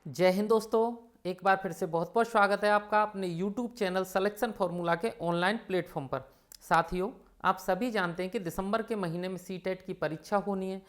जय हिंद दोस्तों। एक बार फिर से बहुत बहुत स्वागत है आपका अपने YouTube चैनल सिलेक्शन फार्मूला के ऑनलाइन प्लेटफॉर्म पर। साथियों, आप सभी जानते हैं कि दिसंबर के महीने में सीटेट की परीक्षा होनी है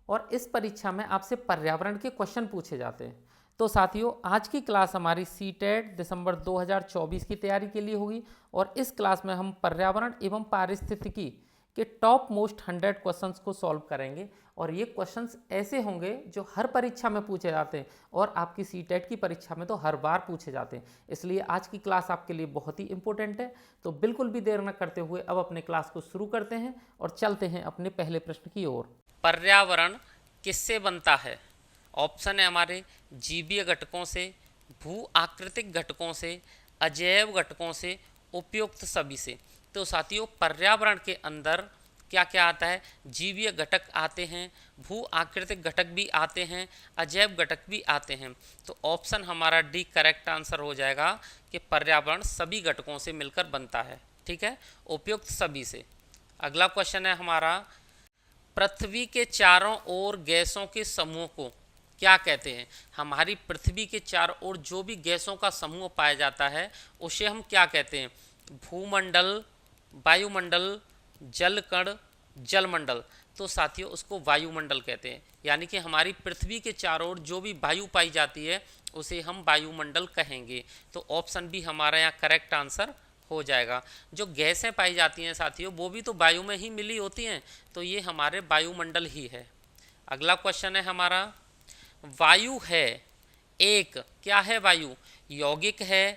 और इस परीक्षा में आपसे पर्यावरण के क्वेश्चन पूछे जाते हैं। तो साथियों, आज की क्लास हमारी सीटेट दिसंबर 2024 की तैयारी के लिए होगी और इस क्लास में हम पर्यावरण एवं पारिस्थितिकी के टॉप मोस्ट 100 क्वेश्चंस को सॉल्व करेंगे। और ये क्वेश्चंस ऐसे होंगे जो हर परीक्षा में पूछे जाते हैं और आपकी सीटेट की परीक्षा में तो हर बार पूछे जाते हैं। इसलिए आज की क्लास आपके लिए बहुत ही इंपॉर्टेंट है। तो बिल्कुल भी देर न करते हुए अब अपने क्लास को शुरू करते हैं और चलते हैं अपने पहले प्रश्न की ओर। पर्यावरण किससे बनता है? ऑप्शन है हमारे जीवीय घटकों से, भू आकृतिक घटकों से, अजैव घटकों से, उपयुक्त सभी से। तो साथियों, पर्यावरण के अंदर क्या क्या आता है? जीवीय घटक आते हैं, भू आकृतिक घटक भी आते हैं, अजैव घटक भी आते हैं। तो ऑप्शन हमारा डी करेक्ट आंसर हो जाएगा कि पर्यावरण सभी घटकों से मिलकर बनता है। ठीक है, उपयुक्त सभी से। अगला क्वेश्चन है हमारा, पृथ्वी के चारों ओर गैसों के समूह को क्या कहते हैं? हमारी पृथ्वी के चारों ओर जो भी गैसों का समूह पाया जाता है उसे हम क्या कहते हैं? भूमंडल, वायुमंडल, जलकण, जलमंडल। तो साथियों, उसको वायुमंडल कहते हैं। यानी कि हमारी पृथ्वी के चारों ओर जो भी वायु पाई जाती है उसे हम वायुमंडल कहेंगे। तो ऑप्शन बी हमारा यहाँ करेक्ट आंसर हो जाएगा। जो गैसें पाई जाती हैं साथियों, वो भी तो वायु में ही मिली होती हैं, तो ये हमारे वायुमंडल ही है। अगला क्वेश्चन है हमारा, वायु है एक, क्या है वायु? यौगिक है,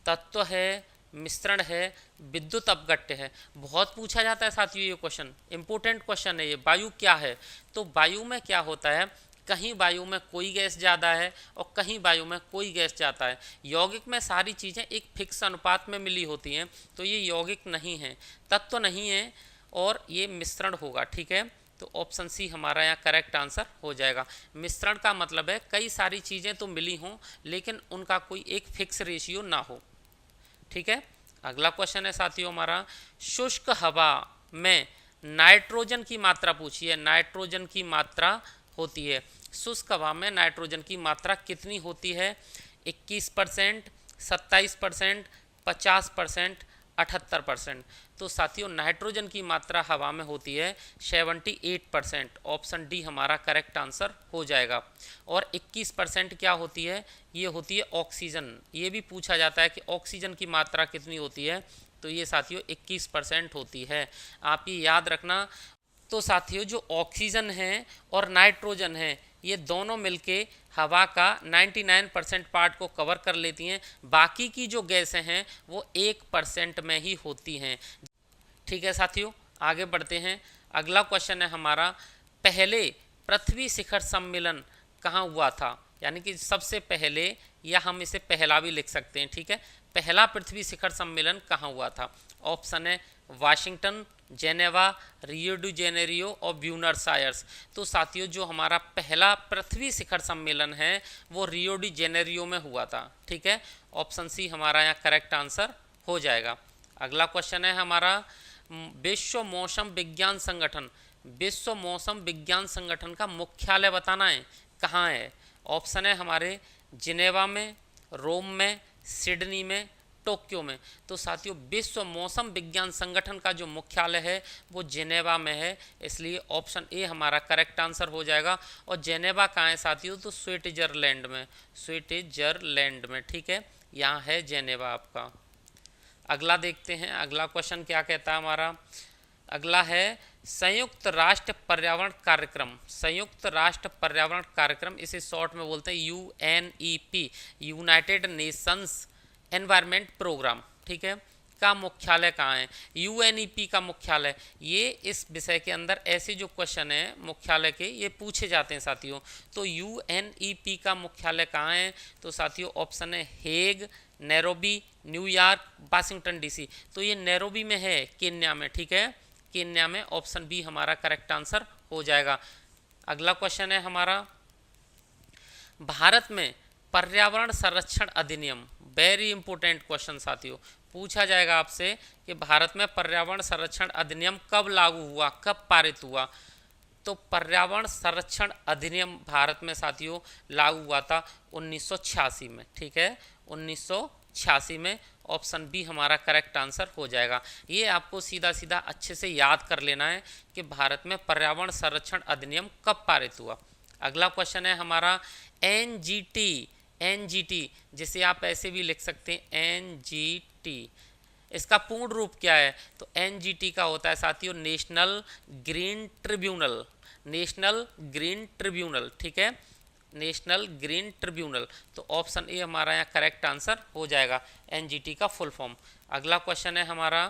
तत्व है, मिश्रण है, विद्युत अपघट्य है। बहुत पूछा जाता है साथियों ये क्वेश्चन, इंपॉर्टेंट क्वेश्चन है ये। वायु क्या है? तो वायु में क्या होता है, कहीं वायु में कोई गैस ज़्यादा है और कहीं वायु में कोई गैस जाता है। यौगिक में सारी चीज़ें एक फिक्स अनुपात में मिली होती हैं, तो ये यौगिक नहीं है, तत्व नहीं है और ये मिश्रण होगा। ठीक है, तो ऑप्शन सी हमारा यहाँ करेक्ट आंसर हो जाएगा। मिश्रण का मतलब है कई सारी चीज़ें तो मिली हों लेकिन उनका कोई एक फिक्स रेशियो ना हो। ठीक है, अगला क्वेश्चन है साथियों हमारा, शुष्क हवा में नाइट्रोजन की मात्रा पूछी है। नाइट्रोजन की मात्रा होती है, शुष्क हवा में नाइट्रोजन की मात्रा कितनी होती है? 21%, 27%, 50%, 78%। तो साथियों, नाइट्रोजन की मात्रा हवा में होती है 78%। ऑप्शन डी हमारा करेक्ट आंसर हो जाएगा। और 21% क्या होती है? ये होती है ऑक्सीजन। ये भी पूछा जाता है कि ऑक्सीजन की मात्रा कितनी होती है, तो ये साथियों 21% होती है। आप ये याद रखना। तो साथियों, जो ऑक्सीजन है और नाइट्रोजन है ये दोनों मिलके हवा का 99% पार्ट को कवर कर लेती हैं। बाकी की जो गैसें हैं वो 1% में ही होती हैं। ठीक है साथियों, आगे बढ़ते हैं। अगला क्वेश्चन है हमारा, पहले पृथ्वी शिखर सम्मेलन कहाँ हुआ था? यानी कि सबसे पहले, या हम इसे पहला भी लिख सकते हैं। ठीक है, पहला पृथ्वी शिखर सम्मेलन कहाँ हुआ था? ऑप्शन है Washington, Geneva, Rio de Janeiro और ब्यूनस आयर्स। तो साथियों, जो हमारा पहला पृथ्वी शिखर सम्मेलन है वो रियो डी जेनेरियो में हुआ था। ठीक है, ऑप्शन सी हमारा यहाँ करेक्ट आंसर हो जाएगा। अगला क्वेश्चन है हमारा, विश्व मौसम विज्ञान संगठन, विश्व मौसम विज्ञान संगठन का मुख्यालय बताना है, कहाँ है? ऑप्शन है हमारे जिनेवा में, रोम में, सिडनी में, टोक्यो में। तो साथियों, विश्व मौसम विज्ञान संगठन का जो मुख्यालय है वो जिनेवा में है, इसलिए ऑप्शन ए हमारा करेक्ट आंसर हो जाएगा। और जिनेवा कहाँ है साथियों? तो स्विट्जरलैंड में, स्विट्जरलैंड में। ठीक है, यहाँ है जिनेवा आपका। अगला देखते हैं, अगला क्वेश्चन क्या कहता है हमारा। अगला है संयुक्त राष्ट्र पर्यावरण कार्यक्रम। संयुक्त राष्ट्र पर्यावरण कार्यक्रम, इसे शॉर्ट में बोलते हैं UNEP, United Nations Environment Programme. ठीक है, का मुख्यालय कहाँ है? UNEP का मुख्यालय, ये इस विषय के अंदर ऐसे जो क्वेश्चन है मुख्यालय के ये पूछे जाते हैं साथियों। तो UNEP का मुख्यालय कहाँ है? तो साथियों, ऑप्शन है Hague, Nairobi, New York, Washington DC। तो ये नैरोबी में है, केन्या में। ठीक है, केन्या में। ऑप्शन बी हमारा करेक्ट आंसर हो जाएगा। अगला क्वेश्चन है हमारा, भारत में पर्यावरण संरक्षण अधिनियम, वेरी इंपॉर्टेंट क्वेश्चन साथियों, पूछा जाएगा आपसे कि भारत में पर्यावरण संरक्षण अधिनियम कब लागू हुआ, कब पारित हुआ? तो पर्यावरण संरक्षण अधिनियम भारत में साथियों लागू हुआ था 1986 में। ठीक है, 1986 में। ऑप्शन बी हमारा करेक्ट आंसर हो जाएगा। ये आपको सीधा सीधा अच्छे से याद कर लेना है कि भारत में पर्यावरण संरक्षण अधिनियम कब पारित हुआ। अगला क्वेश्चन है हमारा एनजीटी। एनजीटी जिसे आप ऐसे भी लिख सकते हैं एनजीटी, इसका पूर्ण रूप क्या है? तो एनजीटी का होता है साथियों national green tribunal. National green tribunal, ठीक है, नेशनल ग्रीन ट्रिब्यूनल। तो ऑप्शन ए हमारा यहाँ करेक्ट आंसर हो जाएगा, एनजीटी का फुल फॉर्म। अगला क्वेश्चन है हमारा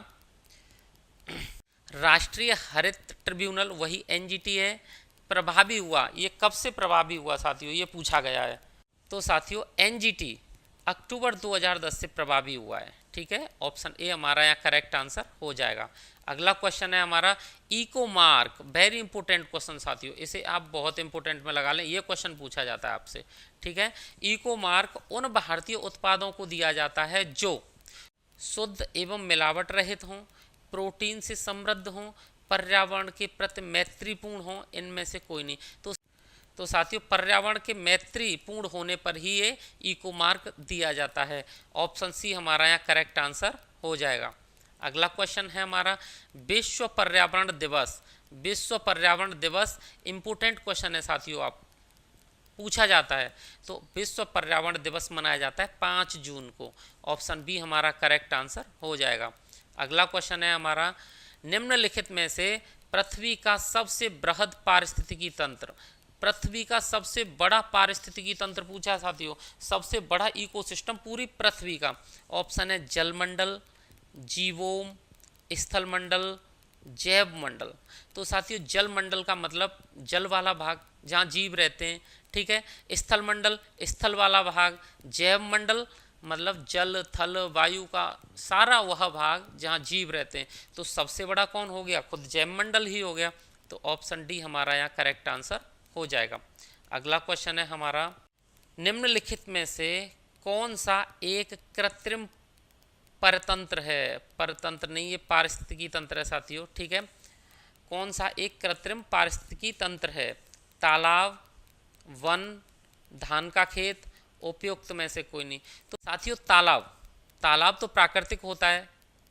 राष्ट्रीय हरित ट्रिब्यूनल, वही एनजीटी है, प्रभावी हुआ, ये कब से प्रभावी हुआ साथियों, ये पूछा गया है। तो साथियों एनजीटी अक्टूबर 2010 से प्रभावी हुआ है। ठीक है, ऑप्शन ए हमारा यहाँ करेक्ट आंसर हो जाएगा। अगला क्वेश्चन है हमारा eco mark, very important question साथियों, इसे आप बहुत इंपॉर्टेंट में लगा लें, ये क्वेश्चन पूछा जाता है आपसे। ठीक है, इको मार्क उन भारतीय उत्पादों को दिया जाता है जो शुद्ध एवं मिलावट रहित हों, प्रोटीन से समृद्ध हों, पर्यावरण के प्रति मैत्रीपूर्ण हों, इनमें से कोई नहीं। तो साथियों पर्यावरण के मैत्रीपूर्ण होने पर ही ये इको मार्क दिया जाता है। ऑप्शन सी हमारा यहाँ करेक्ट आंसर हो जाएगा। अगला क्वेश्चन है हमारा विश्व पर्यावरण दिवस। विश्व पर्यावरण दिवस इंपोर्टेंट क्वेश्चन है साथियों, आप पूछा जाता है। तो विश्व पर्यावरण दिवस मनाया जाता है 5 जून को। ऑप्शन बी हमारा करेक्ट आंसर हो जाएगा। अगला क्वेश्चन है हमारा निम्नलिखित में से पृथ्वी का सबसे बृहद पारिस्थितिकी तंत्र, पृथ्वी का सबसे बड़ा पारिस्थितिकी तंत्र पूछा साथियों, सबसे बड़ा इकोसिस्टम पूरी पृथ्वी का। ऑप्शन है जलमंडल, जीवोम, स्थल मंडल, जैव मंडल। तो साथियों जल मंडल का मतलब जल वाला भाग जहाँ जीव रहते हैं। ठीक है, स्थल मंडल स्थल वाला भाग, जैव मंडल मतलब जल थल वायु का सारा वह भाग जहाँ जीव रहते हैं। तो सबसे बड़ा कौन हो गया? खुद जैव मंडल ही हो गया। तो ऑप्शन डी हमारा यहाँ करेक्ट आंसर हो जाएगा। अगला क्वेश्चन है हमारा निम्नलिखित में से कौन सा एक कृत्रिम परतंत्र है? परतंत्र नहीं, ये पारिस्थितिकी तंत्र है साथियों। ठीक है, कौन सा एक कृत्रिम पारिस्थितिकी तंत्र है? तालाब, वन, धान का खेत, उपयुक्त में से कोई नहीं। तो साथियों तालाब, तालाब तो प्राकृतिक होता है,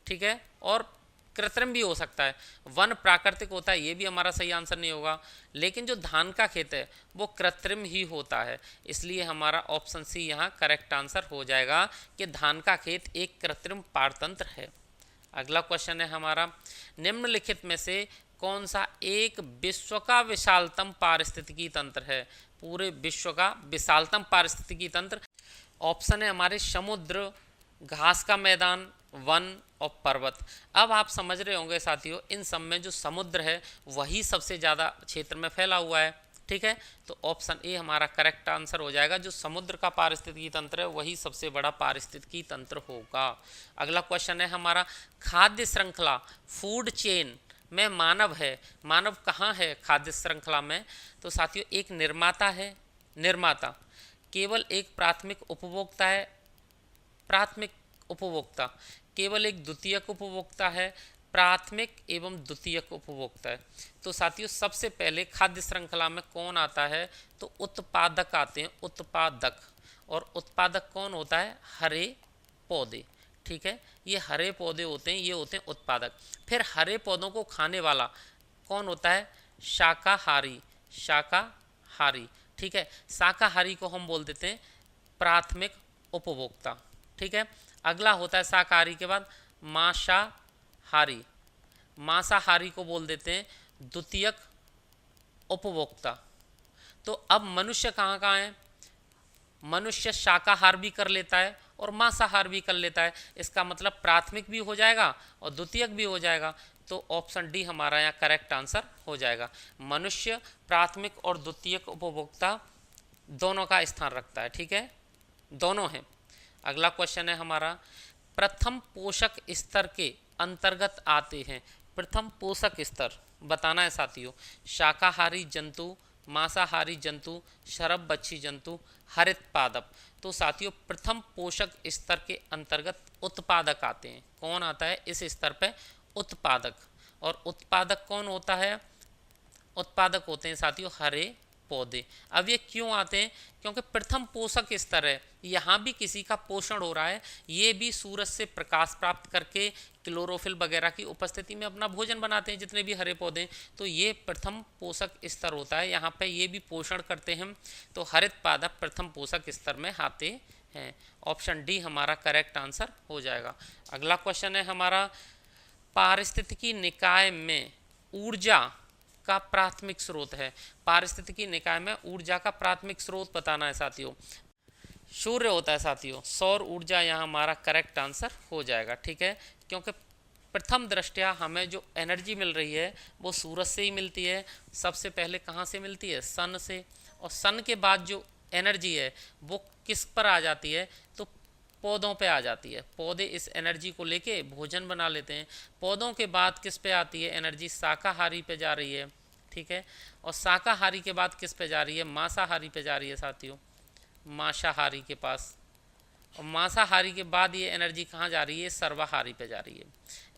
ठीक है, और कृत्रिम भी हो सकता है। वन प्राकृतिक होता है, ये भी हमारा सही आंसर नहीं होगा। लेकिन जो धान का खेत है वो कृत्रिम ही होता है, इसलिए हमारा ऑप्शन सी यहाँ करेक्ट आंसर हो जाएगा कि धान का खेत एक कृत्रिम पारतंत्र है। अगला क्वेश्चन है हमारा निम्नलिखित में से कौन सा एक विश्व का विशालतम पारिस्थितिकी तंत्र है? पूरे विश्व का विशालतम पारिस्थितिकी तंत्र। ऑप्शन है हमारे समुद्र, घास का मैदान, वन और पर्वत। अब आप समझ रहे होंगे साथियों इन सब में जो समुद्र है वही सबसे ज़्यादा क्षेत्र में फैला हुआ है। ठीक है, तो ऑप्शन ए हमारा करेक्ट आंसर हो जाएगा, जो समुद्र का पारिस्थितिकी तंत्र है वही सबसे बड़ा पारिस्थितिकी तंत्र होगा। अगला क्वेश्चन है हमारा खाद्य श्रृंखला, फूड चेन में मानव है। मानव कहाँ है खाद्य श्रृंखला में? तो साथियों एक निर्माता है, निर्माता केवल एक प्राथमिक उपभोक्ता है, प्राथमिक उपभोक्ता केवल एक द्वितीयक उपभोक्ता है, प्राथमिक एवं द्वितीयक उपभोक्ता है। तो साथियों सबसे पहले खाद्य श्रृंखला में कौन आता है? तो उत्पादक आते हैं, उत्पादक। और उत्पादक कौन होता है? हरे पौधे। ठीक है, ये हरे पौधे होते हैं, ये होते हैं उत्पादक। फिर हरे पौधों को खाने वाला कौन होता है? शाकाहारी, शाकाहारी। ठीक है, शाकाहारी को हम बोल देते हैं प्राथमिक उपभोक्ता। ठीक है, अगला होता है शाकाहारी के बाद मांसाहारी, मांसाहारी को बोल देते हैं द्वितीयक उपभोक्ता। तो अब मनुष्य कहाँ कहाँ है? मनुष्य शाकाहार भी कर लेता है और मांसाहार भी कर लेता है, इसका मतलब प्राथमिक भी हो जाएगा और द्वितीयक भी हो जाएगा। तो ऑप्शन डी हमारा यहाँ करेक्ट आंसर हो जाएगा। मनुष्य प्राथमिक और द्वितीयक उपभोक्ता दोनों का स्थान रखता है। ठीक है, दोनों हैं। अगला क्वेश्चन है हमारा प्रथम पोषक स्तर के अंतर्गत आते हैं। प्रथम पोषक स्तर बताना है साथियों, शाकाहारी जंतु, मांसाहारी जंतु, शरभक्षी जंतु, हरित पादप। तो साथियों प्रथम पोषक स्तर के अंतर्गत उत्पादक आते हैं। कौन आता है इस स्तर पे? उत्पादक। और उत्पादक कौन होता है? उत्पादक होते हैं साथियों हरे पौधे। अब ये क्यों आते हैं? क्योंकि प्रथम पोषक स्तर है, यहाँ भी किसी का पोषण हो रहा है, ये भी सूरज से प्रकाश प्राप्त करके क्लोरोफिल वगैरह की उपस्थिति में अपना भोजन बनाते हैं, जितने भी हरे पौधे। तो ये प्रथम पोषक स्तर होता है, यहाँ पे ये भी पोषण करते हैं, तो हरित पादप प्रथम पोषक स्तर में आते हैं। ऑप्शन डी हमारा करेक्ट आंसर हो जाएगा। अगला क्वेश्चन है हमारा, पारिस्थितिकी निकाय में ऊर्जा का प्राथमिक स्रोत है। पारिस्थितिकी निकाय में ऊर्जा का प्राथमिक स्रोत बताना है साथियों। सूर्य होता है साथियों, सौर ऊर्जा यहाँ हमारा करेक्ट आंसर हो जाएगा। ठीक है, क्योंकि प्रथम दृष्टया हमें जो एनर्जी मिल रही है वो सूरज से ही मिलती है। सबसे पहले कहाँ से मिलती है? सन से। और सन के बाद जो एनर्जी है वो किस पर आ जाती है? तो पौधों पे आ जाती है। पौधे इस एनर्जी को लेके भोजन बना लेते हैं। पौधों के बाद किस पे आती है एनर्जी? शाकाहारी पे जा रही है। ठीक है, और शाकाहारी के बाद किस पे जा रही है? मांसाहारी पे जा रही है साथियों, मांसाहारी के पास। और मांसाहारी के बाद ये एनर्जी कहाँ जा रही है? सर्वाहारी पे जा रही है।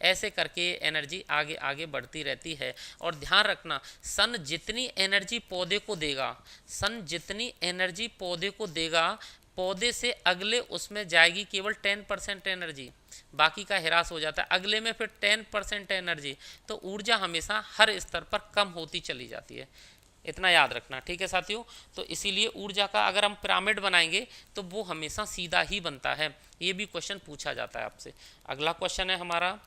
ऐसे करके एनर्जी आगे आगे बढ़ती रहती है। और ध्यान रखना, सन जितनी एनर्जी पौधे को देगा, सन जितनी एनर्जी पौधे को देगा, पौधे से अगले उसमें जाएगी केवल 10% एनर्जी, बाकी का ह्रास हो जाता है। अगले में फिर 10% एनर्जी, तो ऊर्जा हमेशा हर स्तर पर कम होती चली जाती है। इतना याद रखना। ठीक है साथियों, तो इसीलिए ऊर्जा का अगर हम पिरामिड बनाएंगे तो वो हमेशा सीधा ही बनता है। ये भी क्वेश्चन पूछा जाता है आपसे। अगला क्वेश्चन है हमारा,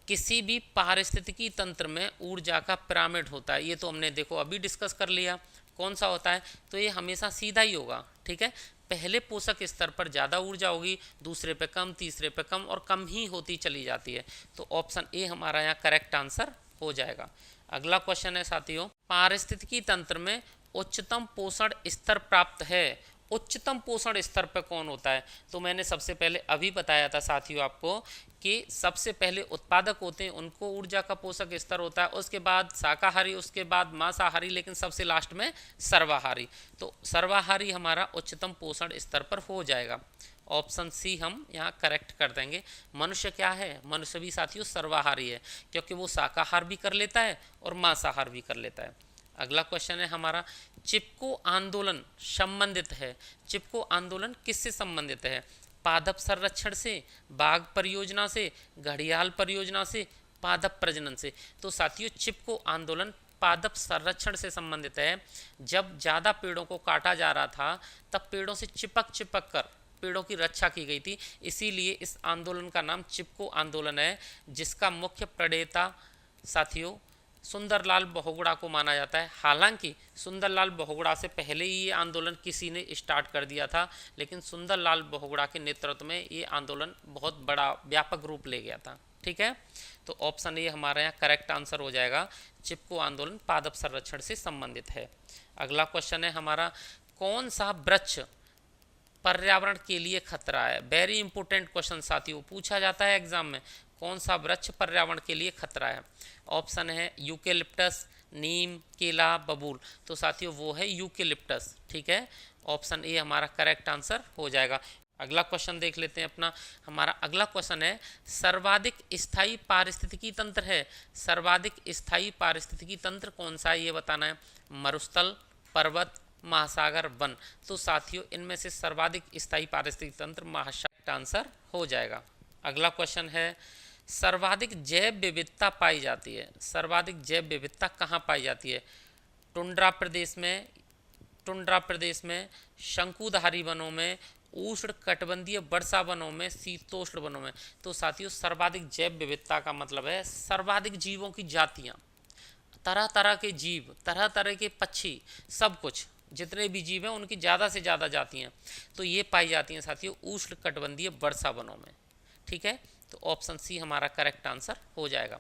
किसी भी पारिस्थितिकी तंत्र में ऊर्जा का पिरामिड होता है। ये तो हमने देखो अभी डिस्कस कर लिया, कौन सा होता है? तो ये हमेशा सीधा ही होगा। ठीक है, पहले पोषक स्तर पर ज़्यादा ऊर्जा होगी, दूसरे पे कम, तीसरे पे कम, और कम ही होती चली जाती है। तो ऑप्शन ए हमारा यहाँ करेक्ट आंसर हो जाएगा। अगला क्वेश्चन है साथियों, पारिस्थितिकी तंत्र में उच्चतम पोषण स्तर प्राप्त है। उच्चतम पोषण स्तर पर कौन होता है? तो मैंने सबसे पहले अभी बताया था साथियों आपको कि सबसे पहले उत्पादक होते हैं, उनको ऊर्जा का पोषक स्तर होता है, उसके बाद शाकाहारी, उसके बाद मांसाहारी, लेकिन सबसे लास्ट में सर्वाहारी। तो सर्वाहारी हमारा उच्चतम पोषण स्तर पर हो जाएगा। ऑप्शन सी हम यहाँ करेक्ट कर देंगे। मनुष्य क्या है? मनुष्य भी साथियों सर्वाहारी है, क्योंकि वो शाकाहार भी कर लेता है और मांसाहार भी कर लेता है। अगला क्वेश्चन है हमारा, चिपको आंदोलन संबंधित है। चिपको आंदोलन किससे संबंधित है? पादप संरक्षण से, बाघ परियोजना से, घड़ियाल परियोजना से, पादप प्रजनन से। तो साथियों चिपको आंदोलन पादप संरक्षण से संबंधित है। जब ज़्यादा पेड़ों को काटा जा रहा था तब पेड़ों से चिपक चिपक कर पेड़ों की रक्षा की गई थी, इसीलिए इस आंदोलन का नाम चिपको आंदोलन है, जिसका मुख्य प्रणेता साथियों सुंदरलाल बहुगुणा को माना जाता है। हालांकि सुंदरलाल बहुगुणा से पहले ही ये आंदोलन किसी ने स्टार्ट कर दिया था, लेकिन सुंदरलाल बहुगुणा के नेतृत्व में ये आंदोलन बहुत बड़ा व्यापक रूप ले गया था। ठीक है, तो ऑप्शन ए हमारा यहाँ करेक्ट आंसर हो जाएगा। चिपको आंदोलन पादप संरक्षण से संबंधित है। अगला क्वेश्चन है हमारा, कौन सा वृक्ष पर्यावरण के लिए खतरा है? वेरी इंपॉर्टेंट क्वेश्चन साथियों, पूछा जाता है एग्जाम में। कौन सा वृक्ष पर्यावरण के लिए खतरा है? ऑप्शन है यूकेलिप्टस, नीम, केला, बबूल। तो साथियों वो है यूकेलिप्टस। ठीक है, ऑप्शन ए हमारा करेक्ट आंसर हो जाएगा। अगला क्वेश्चन देख लेते हैं अपना। हमारा अगला क्वेश्चन है, सर्वाधिक स्थायी पारिस्थितिकी तंत्र है। सर्वाधिक स्थायी पारिस्थितिकी तंत्र कौन सा है ये बताना है। मरुस्थल, पर्वत, महासागर, वन। तो साथियों इनमें से सर्वाधिक स्थायी पारिस्थितिकी तंत्र महासागर आंसर हो जाएगा। अगला क्वेश्चन है, सर्वाधिक जैव विविधता पाई जाती है। सर्वाधिक जैव विविधता कहाँ पाई जाती है? टुंड्रा प्रदेश में, टुंड्रा प्रदेश में, शंकुधारी वनों में, उष्ण कटिबंधीय वर्षा वनों में, शीतोष्ण वनों में। तो साथियों सर्वाधिक जैव विविधता का मतलब है सर्वाधिक जीवों की जातियाँ, तरह तरह के जीव, तरह तरह के पक्षी, सब कुछ जितने भी जीव हैं उनकी ज़्यादा से ज़्यादा जातियाँ तो ये पाई जाती हैं साथियों उष्ण कटिबंधीय वर्षा वनों में। ठीक है, तो ऑप्शन सी हमारा करेक्ट आंसर हो जाएगा।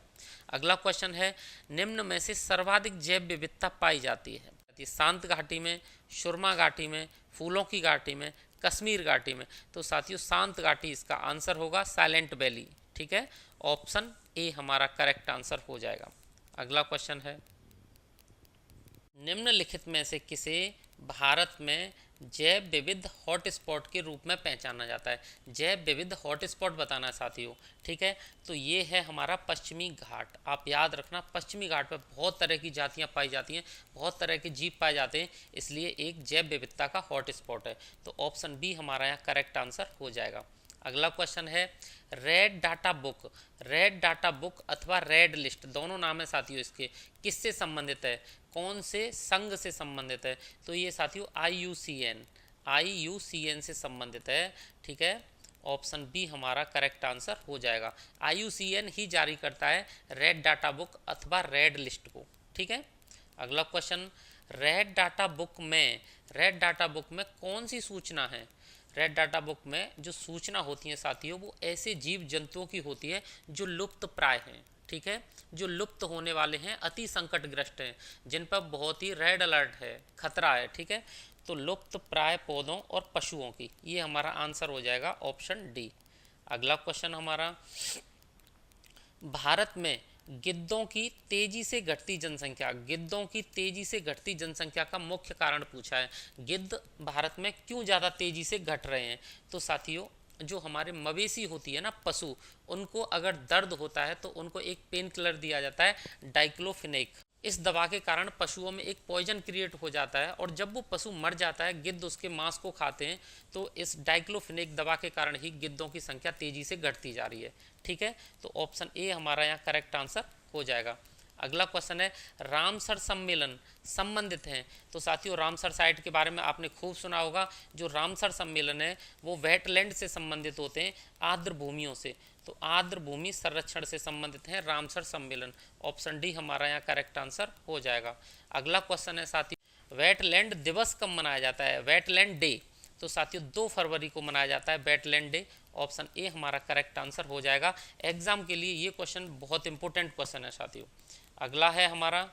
अगला क्वेश्चन है, निम्न में से सर्वाधिक जैव विविधता पाई जाती है। शांत घाटी में, सुरमा घाटी में, फूलों की घाटी में, कश्मीर घाटी में। तो साथियों शांत घाटी इसका आंसर होगा, साइलेंट वैली। ठीक है, ऑप्शन ए हमारा करेक्ट आंसर हो जाएगा। अगला क्वेश्चन है, निम्नलिखित में से किसे भारत में जैव विविध हॉटस्पॉट के रूप में पहचाना जाता है। जैव विविध हॉटस्पॉट बताना है साथियों, ठीक है। तो ये है हमारा पश्चिमी घाट। आप याद रखना, पश्चिमी घाट पर बहुत तरह की जातियां पाई जाती हैं, बहुत तरह के जीव पाए जाते हैं, इसलिए एक जैव विविधता का हॉटस्पॉट है। तो ऑप्शन बी हमारा यहाँ करेक्ट आंसर हो जाएगा। अगला क्वेश्चन है red data book. Red data book अथवा रेड लिस्ट दोनों नाम है साथियों इसके, किससे संबंधित है, कौन से संघ से संबंधित है? तो ये साथियों IUCN से संबंधित है, ठीक है। ऑप्शन बी हमारा करेक्ट आंसर हो जाएगा। IUCN ही जारी करता है रेड डाटा बुक अथवा रेड लिस्ट को, ठीक है। अगला क्वेश्चन, रेड डाटा बुक में कौन सी सूचना है? रेड डाटा बुक में जो सूचना होती है साथियों वो ऐसे जीव जंतुओं की होती है जो लुप्त प्राय हैं, ठीक है, जो लुप्त होने वाले हैं, अति संकटग्रस्त हैं, जिन पर बहुत ही रेड अलर्ट है, खतरा है, ठीक है। तो लुप्त प्राय पौधों और पशुओं की, ये हमारा आंसर हो जाएगा ऑप्शन डी। अगला क्वेश्चन हमारा, भारत में गिद्धों की तेजी से घटती जनसंख्या, गिद्धों की तेजी से घटती जनसंख्या का मुख्य कारण पूछा है। गिद्ध भारत में क्यों ज़्यादा तेजी से घट रहे हैं? तो साथियों जो हमारे मवेशी होती है ना, पशु, उनको अगर दर्द होता है तो उनको एक पेन किलर दिया जाता है डाइक्लोफिनेक। इस दवा के कारण पशुओं में एक पॉइजन क्रिएट हो जाता है और जब वो पशु मर जाता है, गिद्ध उसके मांस को खाते हैं, तो इस डाइक्लोफिनेक दवा के कारण ही गिद्धों की संख्या तेजी से घटती जा रही है, ठीक है। तो ऑप्शन ए हमारा यहाँ करेक्ट आंसर हो जाएगा। अगला क्वेश्चन है रामसर सम्मेलन संबंधित हैं। तो साथियों रामसर साइट के बारे में आपने खूब सुना होगा। जो रामसर सम्मेलन है वो वेटलैंड से संबंधित होते हैं, आर्द्र भूमियों से। तो आर्द्र भूमि संरक्षण से संबंधित है रामसर सम्मेलन। ऑप्शन डी हमारा यहाँ करेक्ट आंसर हो जाएगा। अगला क्वेश्चन है साथियों, वेटलैंड दिवस कब मनाया जाता है? Wetland day. तो साथियों 2 फरवरी को मनाया जाता है वेटलैंड डे। ऑप्शन ए हमारा करेक्ट आंसर हो जाएगा। एग्जाम के लिए ये क्वेश्चन बहुत इंपॉर्टेंट क्वेश्चन है साथियों। अगला है हमारा,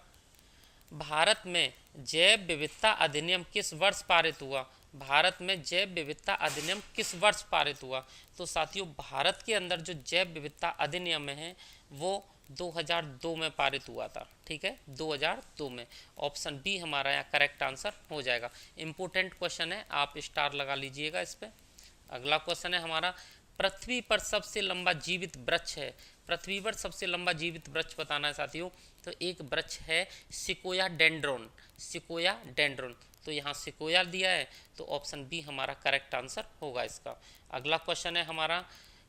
भारत में जैव विविधता अधिनियम किस वर्ष पारित हुआ? भारत में जैव विविधता अधिनियम किस वर्ष पारित हुआ? तो साथियों भारत के अंदर जो जैव विविधता अधिनियम है वो 2002 में पारित हुआ था, ठीक है, 2002 में। ऑप्शन बी हमारा यहाँ करेक्ट आंसर हो जाएगा। इंपॉर्टेंट क्वेश्चन है, आप स्टार लगा लीजिएगा इस पर। अगला क्वेश्चन है हमारा, पृथ्वी पर सबसे लंबा जीवित वृक्ष है। पृथ्वी पर सबसे लंबा जीवित वृक्ष बताना है साथियों। तो एक वृक्ष है सिकोया डेंड्रोन, सिकोया डेंड्रोन। तो यहाँ सिकोया दिया है, तो ऑप्शन बी हमारा करेक्ट आंसर होगा इसका। अगला क्वेश्चन है हमारा,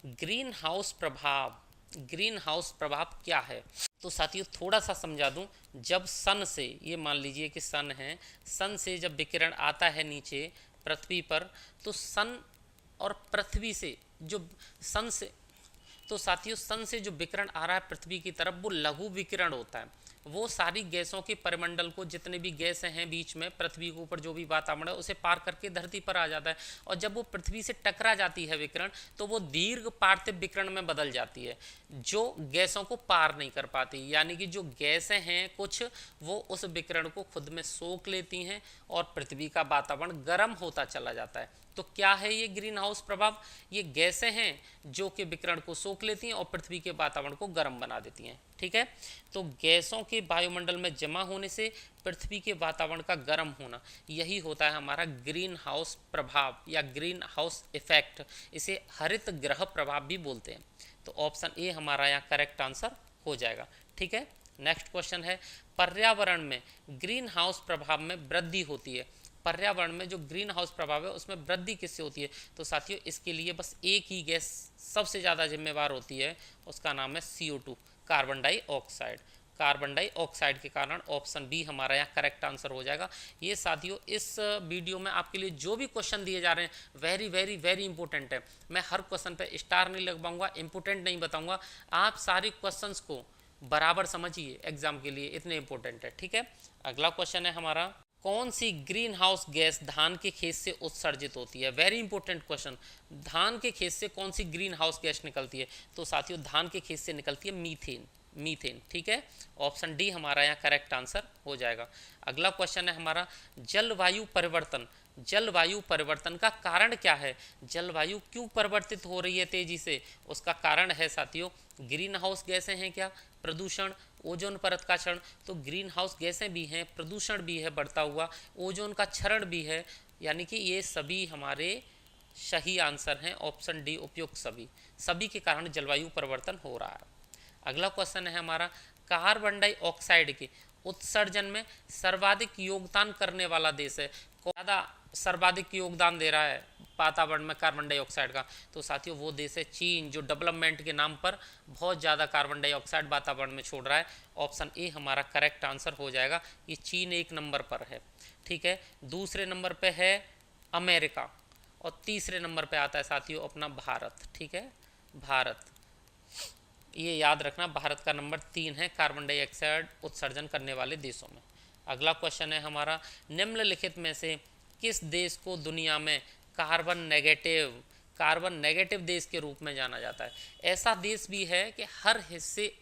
ग्रीन हाउस प्रभाव। ग्रीन हाउस प्रभाव क्या है? तो साथियों थोड़ा सा समझा दूं, जब सन से, ये मान लीजिए कि सन है, सन से जब विकिरण आता है नीचे पृथ्वी पर, तो सन और पृथ्वी से जो सन से, तो साथियों सन से जो विकिरण आ रहा है पृथ्वी की तरफ वो लघु विकिरण होता है। वो सारी गैसों के परिमंडल को, जितने भी गैस हैं बीच में पृथ्वी के ऊपर जो भी वातावरण है उसे पार करके धरती पर आ जाता है, और जब वो पृथ्वी से टकरा जाती है विकिरण तो वो दीर्घ पार्थिव विकिरण में बदल जाती है जो गैसों को पार नहीं कर पाती। यानी कि जो गैसें हैं कुछ, वो उस विकिरण को खुद में सोख लेती हैं और पृथ्वी का वातावरण गर्म होता चला जाता है। तो क्या है ये ग्रीन हाउस प्रभाव? ये गैसें हैं जो कि विकिरण को सोख लेती हैं और पृथ्वी के वातावरण को गर्म बना देती हैं, ठीक है। तो गैसों के वायुमंडल में जमा होने से पृथ्वी के वातावरण का गर्म होना, यही होता है हमारा ग्रीन हाउस प्रभाव या ग्रीन हाउस इफेक्ट। इसे हरित ग्रह प्रभाव भी बोलते हैं। तो ऑप्शन ए हमारा यहाँ करेक्ट आंसर हो जाएगा, ठीक है। नेक्स्ट क्वेश्चन है, पर्यावरण में ग्रीन हाउस प्रभाव में वृद्धि होती है। पर्यावरण में जो ग्रीन हाउस प्रभाव है उसमें वृद्धि किससे होती है? तो साथियों इसके लिए बस एक ही गैस सबसे ज़्यादा जिम्मेवार होती है, उसका नाम है CO2, carbon dioxide. Carbon dioxide के कारण ऑप्शन बी हमारा यहाँ करेक्ट आंसर हो जाएगा। ये साथियों इस वीडियो में आपके लिए जो भी क्वेश्चन दिए जा रहे हैं वेरी वेरी वेरी इंपॉर्टेंट है। मैं हर क्वेश्चन पे स्टार नहीं लगवाऊंगा, इंपॉर्टेंट नहीं बताऊंगा। आप सारे क्वेश्चंस को बराबर समझिए, एग्जाम के लिए इतने इंपॉर्टेंट है, ठीक है। अगला क्वेश्चन है हमारा, कौन सी ग्रीन हाउस गैस धान के खेत से उत्सर्जित होती है? Very important question. धान के खेत से कौन सी ग्रीन हाउस गैस निकलती है? तो साथियों धान के खेत से निकलती है मीथेन, मीथेन, ठीक है। ऑप्शन डी हमारा यहाँ करेक्ट आंसर हो जाएगा। अगला क्वेश्चन है हमारा, जलवायु परिवर्तन। जलवायु परिवर्तन का कारण क्या है? जलवायु क्यों परिवर्तित हो रही है तेजी से? उसका कारण है साथियों ग्रीन हाउस गैसें हैं क्या, प्रदूषण, ओजोन परत का क्षरण। तो ग्रीन हाउस गैसें भी हैं, प्रदूषण भी है बढ़ता हुआ, ओजोन का क्षरण भी है, यानी कि ये सभी हमारे सही आंसर हैं, ऑप्शन डी उपयुक्त सभी के कारण जलवायु परिवर्तन हो रहा है। अगला क्वेश्चन है हमारा, कार्बन डाइऑक्साइड के उत्सर्जन में सर्वाधिक योगदान करने वाला देश है, ज़्यादा सर्वाधिक योगदान दे रहा है वातावरण में कार्बन डाइऑक्साइड का? तो साथियों वो देश है चीन, जो डेवलपमेंट के नाम पर बहुत ज़्यादा कार्बन डाइऑक्साइड वातावरण में छोड़ रहा है। ऑप्शन ए हमारा करेक्ट आंसर हो जाएगा, ये चीन 1 नंबर पर है। ठीक है, दूसरे नंबर पे है अमेरिका और तीसरे नंबर पे आता है साथियों अपना भारत। ठीक है, भारत, ये याद रखना, भारत का नंबर 3 है कार्बन डाइऑक्साइड उत्सर्जन करने वाले देशों में। अगला क्वेश्चन है हमारा, निम्नलिखित में से किस देश को दुनिया में कार्बन नेगेटिव देश के रूप में जाना जाता है? ऐसा देश भी है कि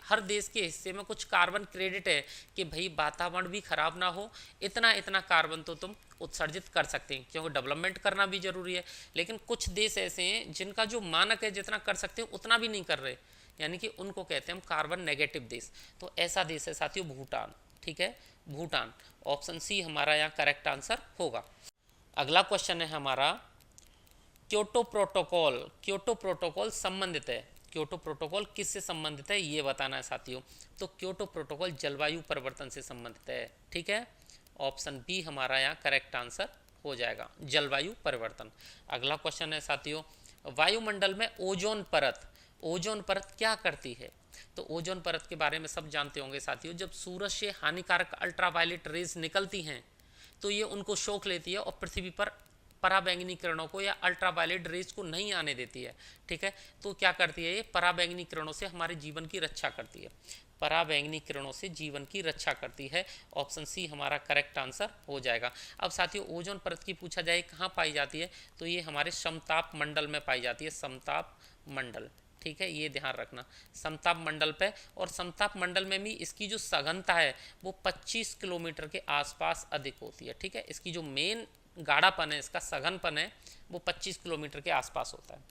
हर देश के हिस्से में कुछ कार्बन क्रेडिट है कि भाई वातावरण भी खराब ना हो, इतना इतना कार्बन तो तुम उत्सर्जित कर सकते हैं, क्योंकि डेवलपमेंट करना भी जरूरी है। लेकिन कुछ देश ऐसे हैं जिनका जो मानक है जितना कर सकते हैं उतना भी नहीं कर रहे, यानी कि उनको कहते हैं हम कार्बन नेगेटिव देश। तो ऐसा देश है साथियों भूटान। ठीक है, भूटान, ऑप्शन सी हमारा यहाँ करेक्ट आंसर होगा। अगला क्वेश्चन है हमारा, क्योटो प्रोटोकॉल संबंधित है, क्योटो प्रोटोकॉल किससे संबंधित है ये बताना है साथियों। तो क्योटो प्रोटोकॉल जलवायु परिवर्तन से संबंधित है। ठीक है, ऑप्शन बी हमारा यहाँ करेक्ट आंसर हो जाएगा, जलवायु परिवर्तन। अगला क्वेश्चन है साथियों, वायुमंडल में ओजोन परत क्या करती है? तो ओजोन परत के बारे में सब जानते होंगे साथियों। जब सूरज से हानिकारक अल्ट्रावायलेट रेज निकलती हैं तो ये उनको सोख लेती है और पृथ्वी पर पराबैंगनी किरणों को या अल्ट्रावायलेट रेज को नहीं आने देती है। ठीक है, तो क्या करती है ये, पराबैंगनी किरणों से हमारे जीवन की रक्षा करती है, पराबैंगनी किरणों से जीवन की रक्षा करती है। ऑप्शन सी हमारा करेक्ट आंसर हो जाएगा। अब साथियों ओजोन परत की पूछा जाए कहाँ पाई जाती है, तो ये हमारे समताप मंडल में पाई जाती है, समताप मंडल। ठीक है, ये ध्यान रखना, समताप मंडल पे। और समताप मंडल में भी इसकी जो सघनता है वो 25 किलोमीटर के आसपास अधिक होती है। ठीक है, इसकी जो मेन गाढ़ापन है, इसका सघनपन है वो 25 किलोमीटर के आसपास होता है।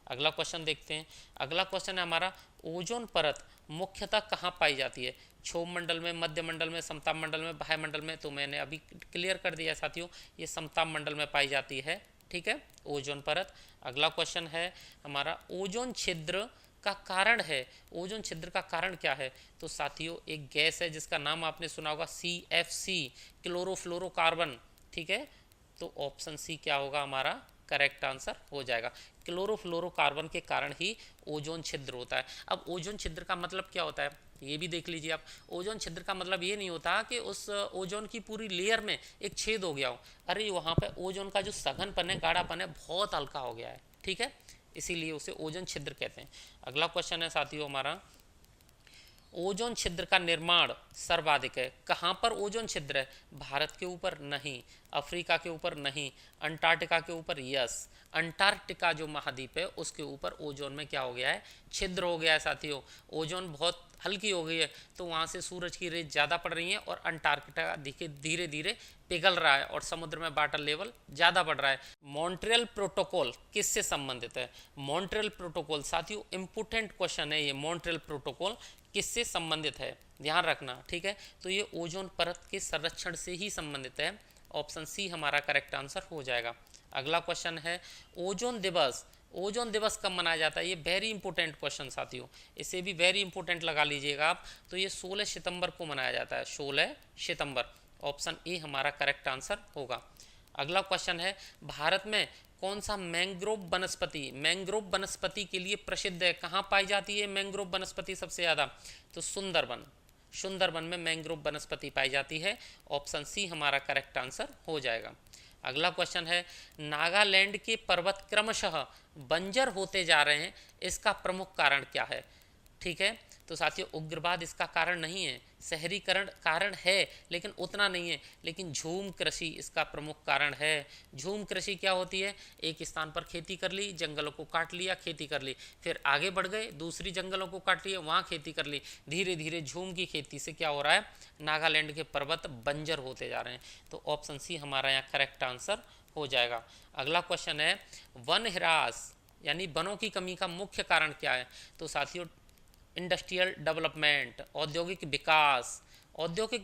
अगला क्वेश्चन देखते हैं। अगला क्वेश्चन है हमारा, ओजोन परत मुख्यतः कहाँ पाई जाती है? क्षोभ मंडल में, मध्य मंडल में, समताप मंडल में, बाह्य मंडल में? तो मैंने अभी क्लियर कर दिया साथियों, ये समताप मंडल में पाई जाती है। ठीक है, ओजोन परत। अगला क्वेश्चन है हमारा, ओजोन छिद्र का कारण है, ओजोन छिद्र का कारण क्या है? तो साथियों एक गैस है जिसका नाम आपने सुना होगा CFC, क्लोरोफ्लोरोकार्बन। ठीक है, तो ऑप्शन सी क्या होगा हमारा करेक्ट आंसर हो जाएगा, क्लोरोफ्लोरोकार्बन के कारण ही ओजोन छिद्र होता है। अब ओजोन छिद्र का मतलब क्या होता है ये भी देख लीजिए आप। ओजोन छिद्र का मतलब ये नहीं होता कि उस ओजोन की पूरी लेयर में एक छेद हो गया हो, अरे वहाँ पे ओजोन का जो सघनपन है, गाढ़ापन है, बहुत हल्का हो गया है। ठीक है, इसीलिए उसे ओजोन छिद्र कहते हैं। अगला क्वेश्चन है साथियों हमारा, ओजोन छिद्र का निर्माण सर्वाधिक है, कहाँ पर ओजोन छिद्र है? भारत के ऊपर नहीं, अफ्रीका के ऊपर नहीं, अंटार्कटिका के ऊपर यस, अंटार्कटिका जो महाद्वीप है उसके ऊपर ओजोन में क्या हो गया है, छिद्र हो गया है साथियों। ओजोन बहुत हल्की हो गई है तो वहाँ से सूरज की रेज ज़्यादा पड़ रही है और अंटार्कटिका धीरे धीरे पिघल रहा है और समुद्र में वाटर लेवल ज़्यादा बढ़ रहा है। मॉन्ट्रियल प्रोटोकॉल किससे संबंधित है? मॉन्ट्रियल प्रोटोकॉल साथियों इंपॉर्टेंट क्वेश्चन है ये, मॉन्ट्रियल प्रोटोकॉल किससे संबंधित है ध्यान रखना। ठीक है, तो ये ओजोन परत के संरक्षण से ही संबंधित है। ऑप्शन सी हमारा करेक्ट आंसर हो जाएगा। अगला क्वेश्चन है, ओजोन दिवस कब मनाया जाता है? ये वेरी इंपॉर्टेंट क्वेश्चन साथियों, इसे भी वेरी इंपॉर्टेंट लगा लीजिएगा आप। तो ये 16 सितंबर को मनाया जाता है, 16 सितंबर। ऑप्शन ए हमारा करेक्ट आंसर होगा। अगला क्वेश्चन है, भारत में कौन सा मैंग्रोव वनस्पति के लिए प्रसिद्ध है? कहाँ पाई जाती है मैंग्रोव वनस्पति सबसे ज़्यादा? तो सुंदरबन में मैंग्रोव वनस्पति पाई जाती है। ऑप्शन सी हमारा करेक्ट आंसर हो जाएगा। अगला क्वेश्चन है, नागालैंड के पर्वत क्रमशः बंजर होते जा रहे हैं, इसका प्रमुख कारण क्या है? ठीक है, तो साथियों उग्रवाद इसका कारण नहीं है, शहरीकरण कारण है लेकिन उतना नहीं है, लेकिन झूम कृषि इसका प्रमुख कारण है। झूम कृषि क्या होती है? एक स्थान पर खेती कर ली, जंगलों को काट लिया, खेती कर ली, फिर आगे बढ़ गए, दूसरी जंगलों को काट लिया, वहाँ खेती कर ली, धीरे धीरे झूम की खेती से क्या हो रहा है, नागालैंड के पर्वत बंजर होते जा रहे हैं। तो ऑप्शन सी हमारा यहाँ करेक्ट आंसर हो जाएगा। अगला क्वेश्चन है, वन ह्रास यानी वनों की कमी का मुख्य कारण क्या है? तो साथियों इंडस्ट्रियल डेवलपमेंट, औद्योगिक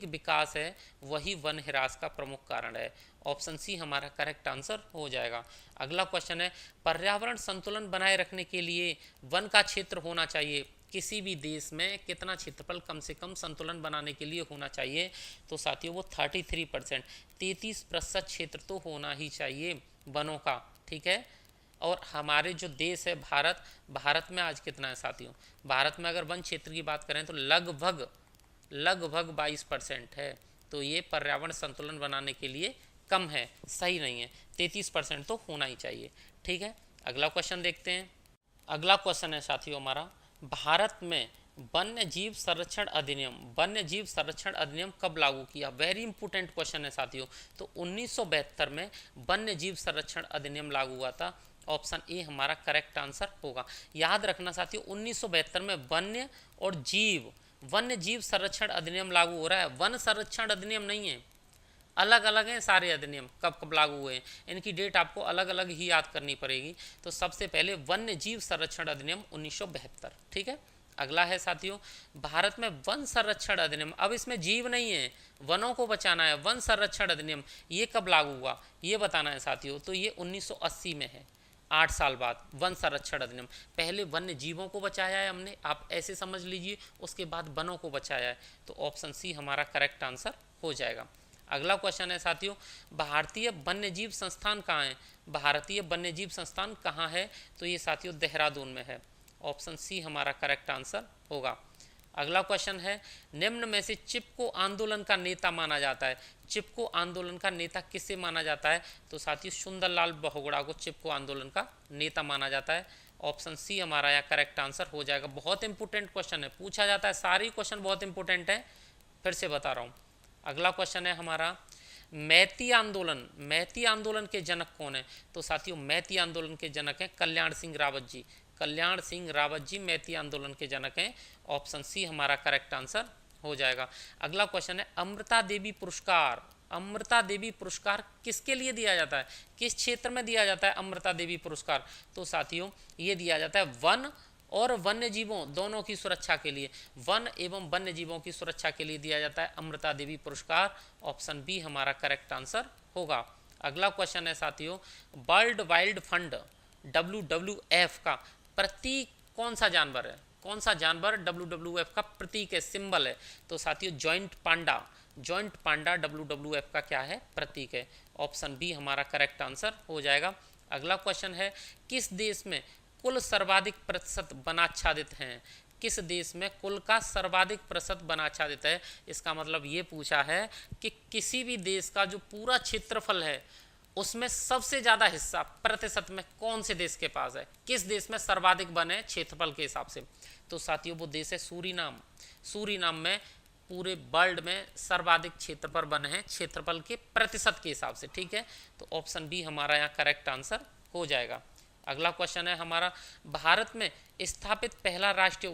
विकास है, वही वन ह्रास का प्रमुख कारण है। ऑप्शन सी हमारा करेक्ट आंसर हो जाएगा। अगला क्वेश्चन है, पर्यावरण संतुलन बनाए रखने के लिए वन का क्षेत्र होना चाहिए। किसी भी देश में कितना क्षेत्रफल कम से कम संतुलन बनाने के लिए होना चाहिए? तो साथियों वो 33%, 33% क्षेत्र तो होना ही चाहिए वनों का, ठीक है। और हमारे जो देश है भारत, भारत में आज कितना है साथियों? भारत में अगर वन क्षेत्र की बात करें तो लगभग 22% है। तो ये पर्यावरण संतुलन बनाने के लिए कम है, सही नहीं है। 33% तो होना ही चाहिए, ठीक है। अगला क्वेश्चन देखते हैं। अगला क्वेश्चन है साथियों हमारा, भारत में वन्य जीव संरक्षण अधिनियम कब लागू किया? वेरी इंपॉर्टेंट क्वेश्चन है साथियों। तो 1972 में वन्य जीव संरक्षण अधिनियम लागू हुआ था। ऑप्शन ए हमारा करेक्ट आंसर होगा। याद रखना साथियों, 1972 में वन्य जीव संरक्षण अधिनियम लागू हो रहा है। वन संरक्षण अधिनियम नहीं है, अलग अलग हैं सारे अधिनियम। कब कब लागू हुए हैं इनकी डेट आपको अलग अलग ही याद करनी पड़ेगी। तो सबसे पहले वन्य जीव संरक्षण अधिनियम 1972, ठीक है। अगला है साथियों, भारत में वन संरक्षण अधिनियम, अब इसमें जीव नहीं है, वनों को बचाना है। वन संरक्षण अधिनियम ये कब लागू हुआ ये बताना है साथियों। तो ये 1980 में है, 8 साल बाद वन संरक्षण अधिनियम। पहले वन्य जीवों को बचाया है हमने, आप ऐसे समझ लीजिए, उसके बाद वनों को बचाया है। तो ऑप्शन सी हमारा करेक्ट आंसर हो जाएगा। अगला क्वेश्चन है साथियों, भारतीय वन्यजीव संस्थान कहाँ है? भारतीय वन्यजीव संस्थान कहाँ है? तो ये साथियों देहरादून में है। ऑप्शन सी हमारा करेक्ट आंसर होगा। अगला क्वेश्चन है, निम्न में से चिपको आंदोलन का नेता माना जाता है। चिपको आंदोलन का नेता किसे माना जाता है? तो साथियों सुंदरलाल बहुगुणा को चिपको आंदोलन का नेता माना जाता है। ऑप्शन सी हमारा यहाँ करेक्ट आंसर हो जाएगा। बहुत इंपॉर्टेंट क्वेश्चन है, पूछा जाता है, सारी क्वेश्चन बहुत इंपॉर्टेंट है, फिर से बता रहा हूँ। अगला क्वेश्चन है हमारा, मैती आंदोलन के जनक कौन है? तो साथियों मैती आंदोलन के जनक हैं कल्याण सिंह रावत जी। कल्याण सिंह रावत जी मैती आंदोलन के जनक हैं। ऑप्शन सी हमारा करेक्ट आंसर हो जाएगा। अगला क्वेश्चन है, अमृता देवी पुरस्कार किसके लिए दिया जाता है? किस क्षेत्र में दिया जाता है अमृता देवी पुरस्कार? तो साथियों ये दिया जाता है वन और वन्य जीवों दोनों की सुरक्षा के लिए, वन एवं वन्य जीवों की सुरक्षा के लिए दिया जाता है अमृता देवी पुरस्कार। ऑप्शन बी हमारा करेक्ट आंसर होगा। अगला क्वेश्चन है साथियों, वर्ल्ड वाइल्ड फंड WWF का प्रतीक कौन सा जानवर है? कौन सा जानवर WWF का प्रतीक है, सिंबल है? तो साथियों जॉइंट पांडा WWF का क्या है? प्रतीक है। ऑप्शन बी हमारा करेक्ट आंसर हो जाएगा। अगला क्वेश्चन है, किस देश में कुल सर्वाधिक प्रतिशत वनाच्छादित हैं? किस देश में कुल का सर्वाधिक प्रतिशत वनाच्छादित है? इसका मतलब ये पूछा है कि किसी भी देश का जो पूरा क्षेत्रफल है उसमें सबसे ज़्यादा हिस्सा प्रतिशत में कौन से देश के पास है? किस देश में सर्वाधिक वन है क्षेत्रफल के हिसाब से? तो साथियों वो देश है सूरीनाम में पूरे वर्ल्ड में सर्वाधिक क्षेत्र पर वन है क्षेत्रफल के प्रतिशत के हिसाब से, ठीक है। तो ऑप्शन बी हमारा यहाँ करेक्ट आंसर हो जाएगा। अगला क्वेश्चन है हमारा, भारत में स्थापित पहला राष्ट्रीय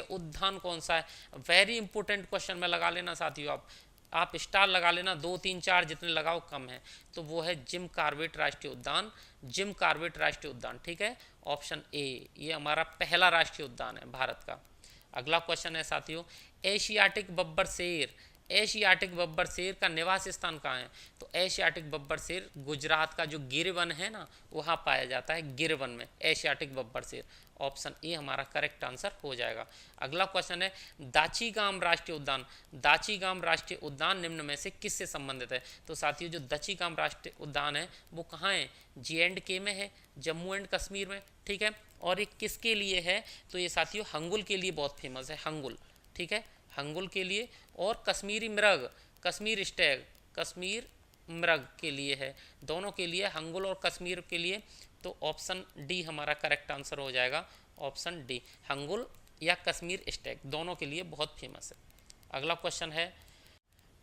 उद्यान कौन सा है? वेरी इंपॉर्टेंट क्वेश्चन में लगा लेना साथियों, आप स्टार लगा लेना, 2 3 4 जितने लगाओ कम है। तो वो है जिम कॉर्बेट राष्ट्रीय उद्यान, ठीक है। ऑप्शन ए ये हमारा पहला राष्ट्रीय उद्यान है भारत का। अगला क्वेश्चन है साथियों, एशियाटिक बब्बर शेर का निवास स्थान कहाँ है? तो एशियाटिक बब्बर शेर गुजरात का जो गिर वन है ना वहाँ पाया जाता है, गिर वन में एशियाटिक बब्बर शेर। ऑप्शन ए हमारा करेक्ट आंसर हो जाएगा। अगला क्वेश्चन है, दाचीगाम राष्ट्रीय उद्यान निम्न में से किससे संबंधित है? तो साथियों जो दाचीगाम राष्ट्रीय उद्यान है वो कहाँ है? J&K में है, जम्मू एंड कश्मीर में, ठीक है। और ये किसके लिए है? तो ये साथियों हंगुल के लिए बहुत फेमस है, हंगुल, ठीक है, हंगुल के लिए। और कश्मीरी मृग के लिए है, दोनों के लिए, हंगुल और कश्मीर के लिए। तो ऑप्शन डी हमारा करेक्ट आंसर हो जाएगा। ऑप्शन डी, हंगुल या कश्मीर स्टैग दोनों के लिए बहुत फेमस है। अगला क्वेश्चन है,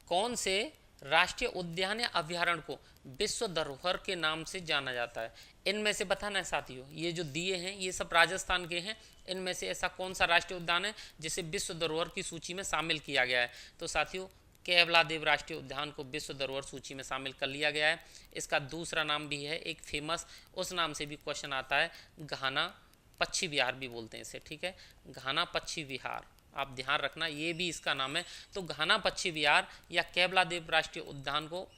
कौन से राष्ट्रीय उद्यान या अभ्यारण्य को विश्व धरोहर के नाम से जाना जाता है? इनमें से बताना है साथियों, ये जो दिए हैं ये सब राजस्थान के हैं, इनमें से ऐसा कौन सा राष्ट्रीय उद्यान है जिसे विश्व धरोहर की सूची में शामिल किया गया है? तो साथियों केवलादेव राष्ट्रीय उद्यान को विश्व धरोहर सूची में शामिल कर लिया गया है। इसका दूसरा नाम भी है एक फेमस, उस नाम से भी क्वेश्चन आता है, घाना पक्षी विहार भी बोलते हैं इसे, ठीक है, घाना पक्षी विहार। आप ध्यान रखना, ये भी इसका नाम है। तो घाना पक्षी विहार या केवलादेव राष्ट्रीय उद्यान को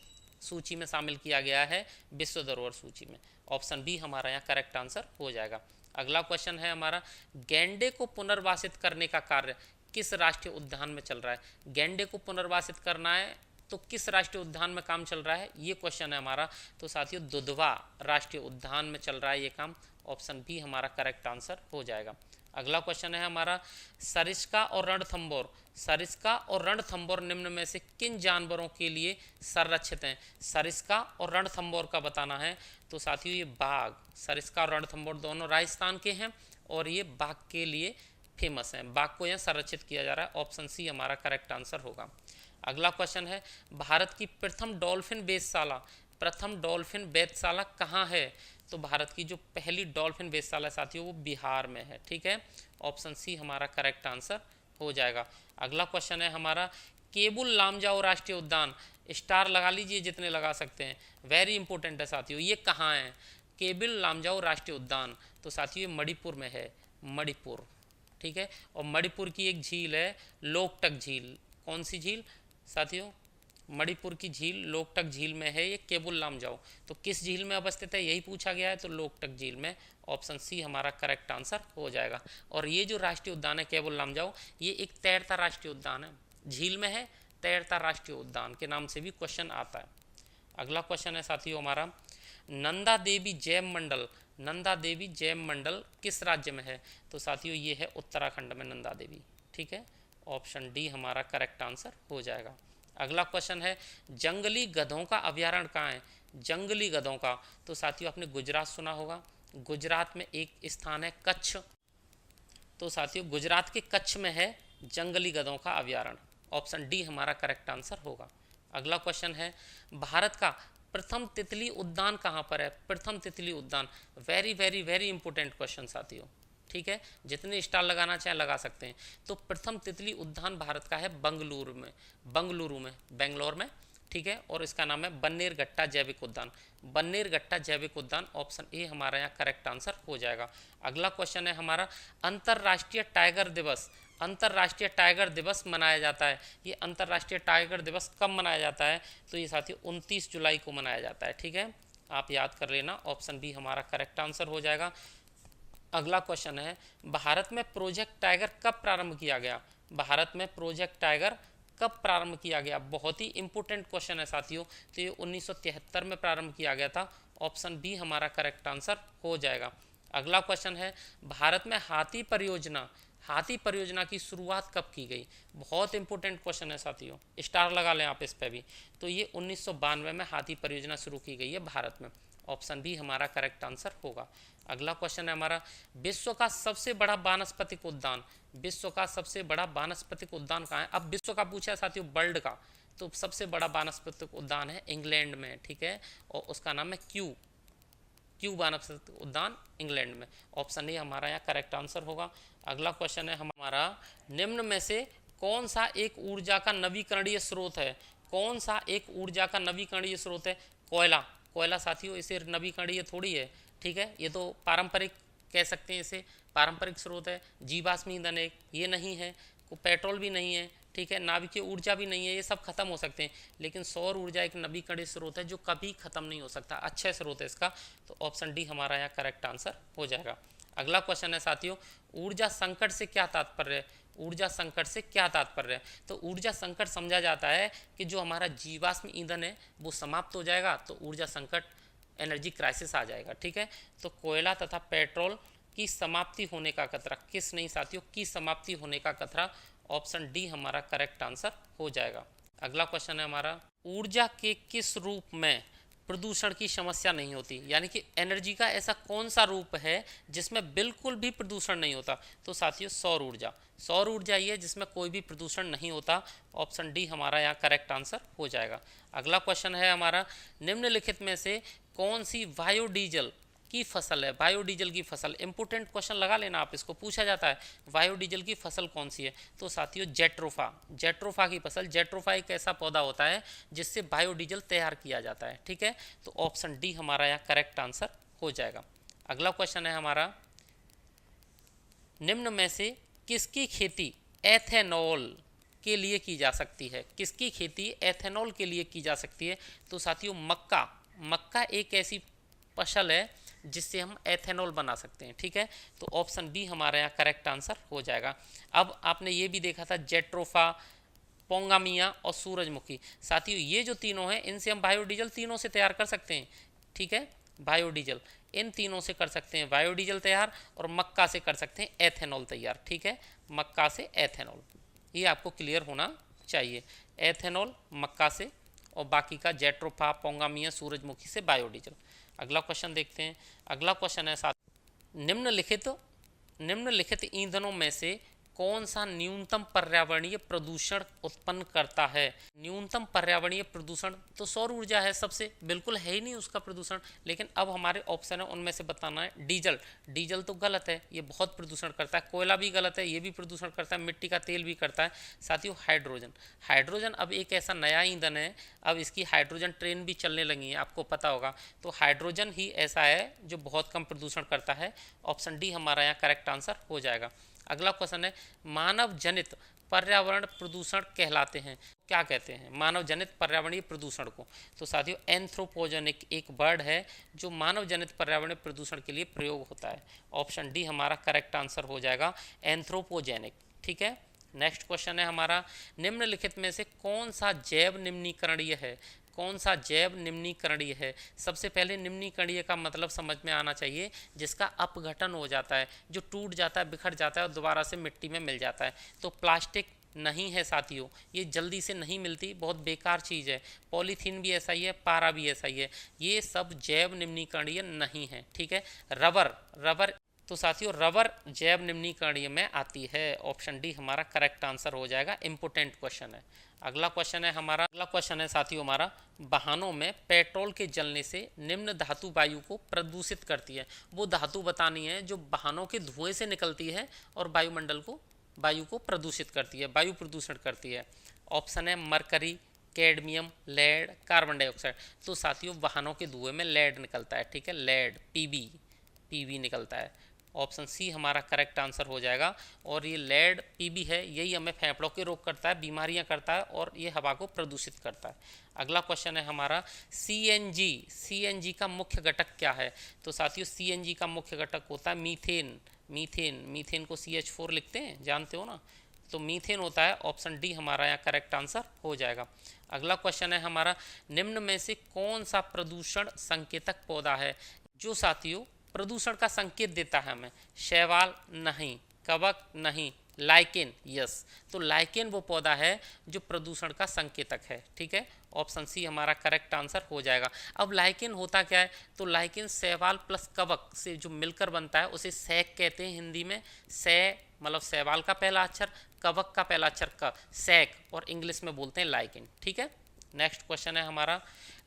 सूची में शामिल किया गया है विश्व धरोहर सूची में। ऑप्शन बी हमारा यहाँ करेक्ट आंसर हो जाएगा। अगला क्वेश्चन है हमारा, गैंडे को पुनर्वासित करने का कार्य किस राष्ट्रीय उद्यान में चल रहा है? गैंडे को पुनर्वासित करना है तो किस राष्ट्रीय उद्यान में काम चल रहा है, ये क्वेश्चन है हमारा। तो साथियों दुधवा राष्ट्रीय उद्यान में चल रहा है ये काम। ऑप्शन बी हमारा करेक्ट आंसर हो जाएगा। अगला क्वेश्चन है हमारा, सरिस्का और रणथंभौर, सरिस्का और रणथंभौर निम्न में से किन जानवरों के लिए संरक्षित हैं? सरिस्का और रणथंभौर का बताना है। तो साथियों ये बाघ, सरिस्का और रणथंभौर दोनों राजस्थान के हैं और ये बाघ के लिए फेमस हैं। बाघ को यहाँ संरक्षित किया जा रहा है। ऑप्शन सी हमारा करेक्ट आंसर होगा। अगला क्वेश्चन है, भारत की प्रथम डॉल्फिन वेधशाला कहाँ है? तो भारत की जो पहली डॉल्फिन वेधशाला साथियों वो बिहार में है। ठीक है, ऑप्शन सी हमारा करेक्ट आंसर हो जाएगा। अगला क्वेश्चन है हमारा, केबुल लामजाओ राष्ट्रीय उद्यान, स्टार लगा लीजिए जितने लगा सकते हैं, वेरी इंपॉर्टेंट है साथियों। ये कहाँ है केबुल लामजाओ राष्ट्रीय उद्यान? तो साथियों ये मणिपुर में है, मणिपुर। ठीक है, और मणिपुर की एक झील है लोकटक झील। कौन सी झील साथियों? मणिपुर की झील लोकटक झील में है ये केबुल लामजाओ। तो किस झील में अवस्थित है यही पूछा गया है, तो लोकटक झील में। ऑप्शन सी हमारा करेक्ट आंसर हो जाएगा। और ये जो राष्ट्रीय उद्यान है केबुल लामजाओ, ये एक तैरता राष्ट्रीय उद्यान है, झील में है, तैरता राष्ट्रीय उद्यान के नाम से भी क्वेश्चन आता है। अगला क्वेश्चन है साथियों हमारा, नंदा देवी जैव मंडल किस राज्य में है? तो साथियों ये है उत्तराखंड में नंदा देवी। ठीक है, ऑप्शन डी हमारा करेक्ट आंसर हो जाएगा। अगला क्वेश्चन है, जंगली गधों का अभयारण्य कहाँ है? जंगली गधों का, तो साथियों आपने गुजरात सुना होगा, गुजरात में एक स्थान है कच्छ। तो साथियों गुजरात के कच्छ में है जंगली गधों का अभयारण्य। ऑप्शन डी हमारा करेक्ट आंसर होगा। अगला क्वेश्चन है, भारत का प्रथम तितली उद्यान कहाँ पर है? प्रथम तितली उद्यान, very very very important question साथियों। ठीक है, जितने स्टार लगाना चाहें लगा सकते हैं। तो प्रथम तितली उद्यान भारत का है बेंगलुरु में, बेंगलोर में। ठीक है, और इसका नाम है बन्नेरघट्टा जैविक उद्यान, बन्नेरघट्टा जैविक उद्यान। ऑप्शन ए हमारा यहाँ करेक्ट आंसर हो जाएगा। अगला क्वेश्चन है हमारा, अंतर्राष्ट्रीय टाइगर दिवस मनाया जाता है। ये अंतर्राष्ट्रीय टाइगर दिवस कब मनाया जाता है? तो ये साथियों 29 जुलाई को मनाया जाता है। ठीक है, आप याद कर लेना। ऑप्शन बी हमारा करेक्ट आंसर हो जाएगा। अगला क्वेश्चन है, भारत में प्रोजेक्ट टाइगर कब प्रारंभ किया गया? भारत में प्रोजेक्ट टाइगर कब प्रारंभ किया गया? बहुत ही इंपॉर्टेंट क्वेश्चन है साथियों। तो ये 1973 में प्रारंभ किया गया था। ऑप्शन बी हमारा करेक्ट आंसर हो जाएगा। अगला क्वेश्चन है, भारत में हाथी परियोजना की शुरुआत कब की गई? बहुत इंपॉर्टेंट क्वेश्चन है साथियों, स्टार लगा लें आप इस पे भी। तो ये 1992 में हाथी परियोजना शुरू की गई है भारत में। ऑप्शन बी हमारा करेक्ट आंसर होगा। अगला क्वेश्चन है हमारा, विश्व का सबसे बड़ा वानस्पतिक उद्यान कहाँ है? अब विश्व का पूछा है साथियों, वर्ल्ड का, तो सबसे बड़ा वानस्पतिक उद्यान है इंग्लैंड में। ठीक है, और उसका नाम है क्यू वानस्पतिक उद्यान इंग्लैंड में। ऑप्शन ए हमारा यहाँ करेक्ट आंसर होगा। अगला क्वेश्चन है हमारा, निम्न में से कौन सा एक ऊर्जा का नवीकरणीय स्रोत है? कोयला साथियों, इसे नवीकरणीय थोड़ी है। ठीक है, ये तो पारंपरिक कह सकते हैं, इसे पारंपरिक स्रोत है। जीवाश्म ईंधन एक ये नहीं है, पेट्रोल भी नहीं है। ठीक है, नाभिकीय ऊर्जा भी नहीं है, ये सब खत्म हो सकते हैं। लेकिन सौर ऊर्जा एक नवीकरणीय स्रोत है जो कभी खत्म नहीं हो सकता, अच्छा स्रोत है इसका। तो ऑप्शन डी हमारा यहाँ करेक्ट आंसर हो जाएगा। अगला क्वेश्चन है साथियों, ऊर्जा संकट से क्या तात्पर्य है? तो ऊर्जा संकट समझा जाता है कि जो हमारा जीवाश्म ईंधन है वो समाप्त हो जाएगा, तो ऊर्जा संकट, एनर्जी क्राइसिस आ जाएगा। ठीक है, तो कोयला तथा पेट्रोल की समाप्ति होने का खतरा, किस नहीं साथियों, की समाप्ति होने का खतरा। ऑप्शन डी हमारा करेक्ट आंसर हो जाएगा। अगला क्वेश्चन है हमारा, ऊर्जा के किस रूप में प्रदूषण की समस्या नहीं होती? यानी कि एनर्जी का ऐसा कौन सा रूप है जिसमें बिल्कुल भी प्रदूषण नहीं होता? तो साथियों सौर ऊर्जा ही है जिसमें कोई भी प्रदूषण नहीं होता। ऑप्शन डी हमारा यहाँ करेक्ट आंसर हो जाएगा। अगला क्वेश्चन है हमारा, निम्नलिखित में से कौन सी बायोडीजल की फसल है? बायोडीजल की फसल, इंपोर्टेंट क्वेश्चन लगा लेना आप, इसको पूछा जाता है। बायोडीजल की फसल कौन सी है? तो साथियों जेट्रोफा की फसल। जेट्रोफा एक ऐसा पौधा होता है जिससे बायोडीजल तैयार किया जाता है। ठीक है, तो ऑप्शन डी हमारा यहाँ करेक्ट आंसर हो जाएगा। अगला क्वेश्चन है हमारा, निम्न में से किसकी खेती एथेनॉल के लिए की जा सकती है। किसकी खेती एथेनॉल के लिए की जा सकती है? तो साथियों मक्का। मक्का एक ऐसी फसल है जिससे हम एथेनॉल बना सकते हैं। ठीक है, तो ऑप्शन बी हमारे यहाँ करेक्ट आंसर हो जाएगा। अब आपने ये भी देखा था जेट्रोफा, पोंगामिया और सूरजमुखी। साथियों ये जो तीनों हैं इनसे हम बायोडीजल तीनों से तैयार कर सकते हैं। ठीक है, बायोडीजल इन तीनों से कर सकते हैं बायोडीजल तैयार, और मक्का से कर सकते हैं एथेनॉल तैयार। ठीक है, मक्का से एथेनॉल, ये आपको क्लियर होना चाहिए। एथेनॉल मक्का से, और बाकी का जेट्रोफा, पोंगामिया, सूरजमुखी से बायोडीजल। अगला क्वेश्चन देखते हैं। अगला क्वेश्चन है साथ, निम्नलिखित ईंधनों में से कौन सा न्यूनतम पर्यावरणीय प्रदूषण उत्पन्न करता है? न्यूनतम पर्यावरणीय प्रदूषण तो सौर ऊर्जा है, सबसे बिल्कुल है ही नहीं उसका प्रदूषण। लेकिन अब हमारे ऑप्शन है उनमें से बताना है। डीजल, डीजल तो गलत है, ये बहुत प्रदूषण करता है। कोयला भी गलत है, ये भी प्रदूषण करता है। मिट्टी का तेल भी करता है। साथियों हाइड्रोजन, हाइड्रोजन अब एक ऐसा नया ईंधन है, अब इसकी हाइड्रोजन ट्रेन भी चलने लगी है, आपको पता होगा। तो हाइड्रोजन ही ऐसा है जो बहुत कम प्रदूषण करता है। ऑप्शन डी हमारा यहाँ करेक्ट आंसर हो जाएगा। अगला क्वेश्चन है, मानव जनित पर्यावरण प्रदूषण कहलाते हैं, क्या कहते हैं मानव जनित पर्यावरणीय प्रदूषण को? तो साथियों एंथ्रोपोजेनिक एक वर्ड है जो मानव जनित पर्यावरणीय प्रदूषण के लिए प्रयोग होता है। ऑप्शन डी हमारा करेक्ट आंसर हो जाएगा, एंथ्रोपोजेनिक। ठीक है, नेक्स्ट क्वेश्चन है हमारा, निम्नलिखित में से कौन सा जैव निम्नीकरणीय है? कौन सा जैव निम्नीकरणीय है? सबसे पहले निम्नीकरणीय का मतलब समझ में आना चाहिए, जिसका अपघटन हो जाता है, जो टूट जाता है, बिखर जाता है और दोबारा से मिट्टी में मिल जाता है। तो प्लास्टिक नहीं है साथियों, ये जल्दी से नहीं मिलती, बहुत बेकार चीज़ है। पॉलीथीन भी ऐसा ही है, पारा भी ऐसा ही है, ये सब जैव निम्नीकरणीय नहीं है। ठीक है, रबर, रबर तो साथियों रबर जैव निम्नीकरणीय में आती है। ऑप्शन डी हमारा करेक्ट आंसर हो जाएगा। इंपोर्टेंट क्वेश्चन है। अगला क्वेश्चन है हमारा, अगला क्वेश्चन है साथियों हमारा, वाहनों में पेट्रोल के जलने से निम्न धातु वायु को प्रदूषित करती है। वो धातु बतानी है जो वाहनों के धुएं से निकलती है और वायुमंडल को, वायु को प्रदूषित करती है, वायु प्रदूषण करती है। ऑप्शन है mercury, cadmium, lead, carbon dioxide. तो साथियों वाहनों के धुएं में लेड निकलता है। ठीक है, लेड, पीबी निकलता है। ऑप्शन सी हमारा करेक्ट आंसर हो जाएगा। और ये लेड पीबी है, यही हमें फेफड़ों के रोग करता है, बीमारियां करता है, और ये हवा को प्रदूषित करता है। अगला क्वेश्चन है हमारा, सीएनजी का मुख्य घटक क्या है? तो साथियों सीएनजी का मुख्य घटक होता है मीथेन को CH4 लिखते हैं, जानते हो ना, तो मीथेन होता है। ऑप्शन डी हमारा यहाँ करेक्ट आंसर हो जाएगा। अगला क्वेश्चन है हमारा, निम्न में से कौन सा प्रदूषण संकेतक पौधा है जो साथियों प्रदूषण का संकेत देता है हमें? शैवाल नहीं, कवक नहीं, लाइकेन यस। तो लाइकेन वो पौधा है जो प्रदूषण का संकेतक है। ठीक है, ऑप्शन सी हमारा करेक्ट आंसर हो जाएगा। अब लाइकेन होता क्या है? तो लाइकेन शैवाल प्लस कवक से जो मिलकर बनता है उसे सैक कहते हैं हिंदी में। सै मतलब शैवाल का पहला अक्षर, कवक का पहला अक्षर क, सैक, और इंग्लिश में बोलते हैं लाइकेन। ठीक है, नेक्स्ट क्वेश्चन है हमारा,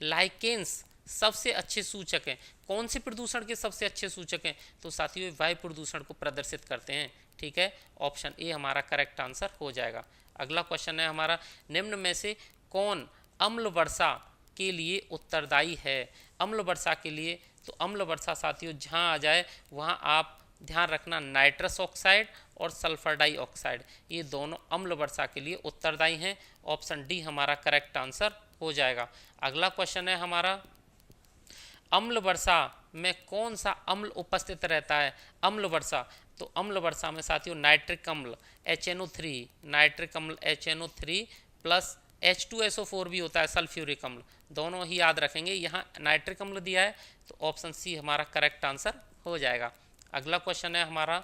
लाइकेन्स सबसे अच्छे सूचक हैं। कौन से प्रदूषण के सबसे अच्छे सूचक हैं? तो साथियों वायु प्रदूषण को प्रदर्शित करते हैं। ठीक है, ऑप्शन ए हमारा करेक्ट आंसर हो जाएगा। अगला क्वेश्चन है हमारा, निम्न में से कौन अम्ल वर्षा के लिए उत्तरदायी है? अम्ल वर्षा के लिए, तो अम्ल वर्षा साथियों जहाँ आ जाए वहाँ आप ध्यान रखना, नाइट्रस ऑक्साइड और सल्फर डाइऑक्साइड, ये दोनों अम्ल वर्षा के लिए उत्तरदायी हैं। ऑप्शन डी हमारा करेक्ट आंसर हो जाएगा। अगला क्वेश्चन है हमारा, अम्ल वर्षा में कौन सा अम्ल उपस्थित रहता है? अम्ल वर्षा, तो अम्ल वर्षा में साथियों नाइट्रिक अम्ल HNO3, नाइट्रिक अम्ल HNO3 प्लस H2SO4 भी होता है, सल्फ्यूरिक अम्ल, दोनों ही याद रखेंगे। यहाँ नाइट्रिक अम्ल दिया है तो ऑप्शन सी हमारा करेक्ट आंसर हो जाएगा। अगला क्वेश्चन है हमारा,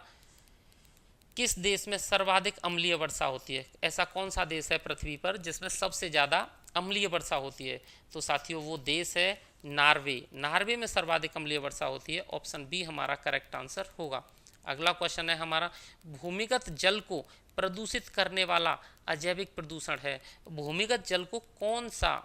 किस देश में सर्वाधिक अम्लीय वर्षा होती है? ऐसा कौन सा देश है पृथ्वी पर जिसमें सबसे ज़्यादा अम्लीय वर्षा होती है? तो साथियों वो देश है नॉर्वे। नॉर्वे में सर्वाधिक अम्लीय वर्षा होती है। ऑप्शन बी हमारा करेक्ट आंसर होगा। अगला क्वेश्चन है हमारा, भूमिगत जल को प्रदूषित करने वाला अजैविक प्रदूषण है। भूमिगत जल को कौन सा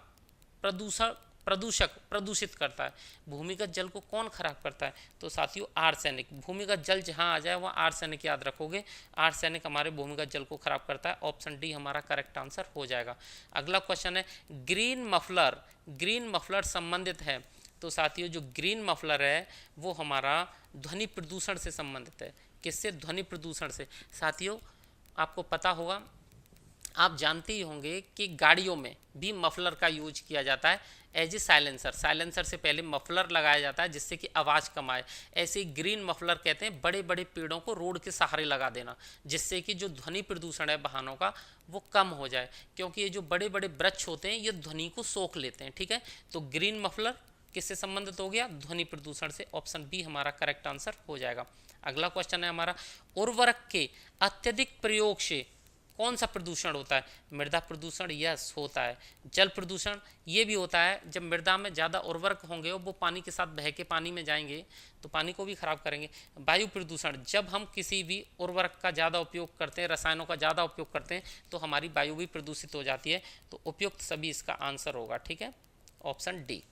प्रदूषक प्रदूषित करता है? भूमिगत जल को कौन खराब करता है? तो साथियों आर्सेनिक। भूमिगत जल जहाँ आ जाए वहाँ आर्सेनिक याद रखोगे, आर्सेनिक हमारे भूमिगत जल को खराब करता है। ऑप्शन डी हमारा करेक्ट आंसर हो जाएगा। अगला क्वेश्चन है, ग्रीन मफलर संबंधित है। तो साथियों जो ग्रीन मफलर है वो हमारा ध्वनि प्रदूषण से संबंधित है। किससे? ध्वनि प्रदूषण से। साथियों आपको पता होगा, आप जानते ही होंगे कि गाड़ियों में भी मफलर का यूज किया जाता है एज ए साइलेंसर। साइलेंसर से पहले मफलर लगाया जाता है जिससे कि आवाज़ कम आए। ऐसे ही ग्रीन मफलर कहते हैं बड़े बड़े पेड़ों को रोड के सहारे लगा देना, जिससे कि जो ध्वनि प्रदूषण है वाहनों का वो कम हो जाए, क्योंकि ये जो बड़े बड़े वृक्ष होते हैं ये ध्वनि को सोख लेते हैं। ठीक है, तो ग्रीन मफलर किससे संबंधित हो गया? ध्वनि प्रदूषण से। ऑप्शन बी हमारा करेक्ट आंसर हो जाएगा। अगला क्वेश्चन है हमारा, उर्वरक के अत्यधिक प्रयोग से कौन सा प्रदूषण होता है? मृदा प्रदूषण। यस, होता है। जल प्रदूषण ये भी होता है, जब मृदा में ज़्यादा उर्वरक होंगे वो पानी के साथ बह के पानी में जाएंगे तो पानी को भी खराब करेंगे। वायु प्रदूषण, जब हम किसी भी उर्वरक का ज़्यादा उपयोग करते हैं, रसायनों का ज़्यादा उपयोग करते हैं तो हमारी वायु भी प्रदूषित हो जाती है। तो उपयुक्त सभी इसका आंसर होगा। ठीक है, ऑप्शन डी।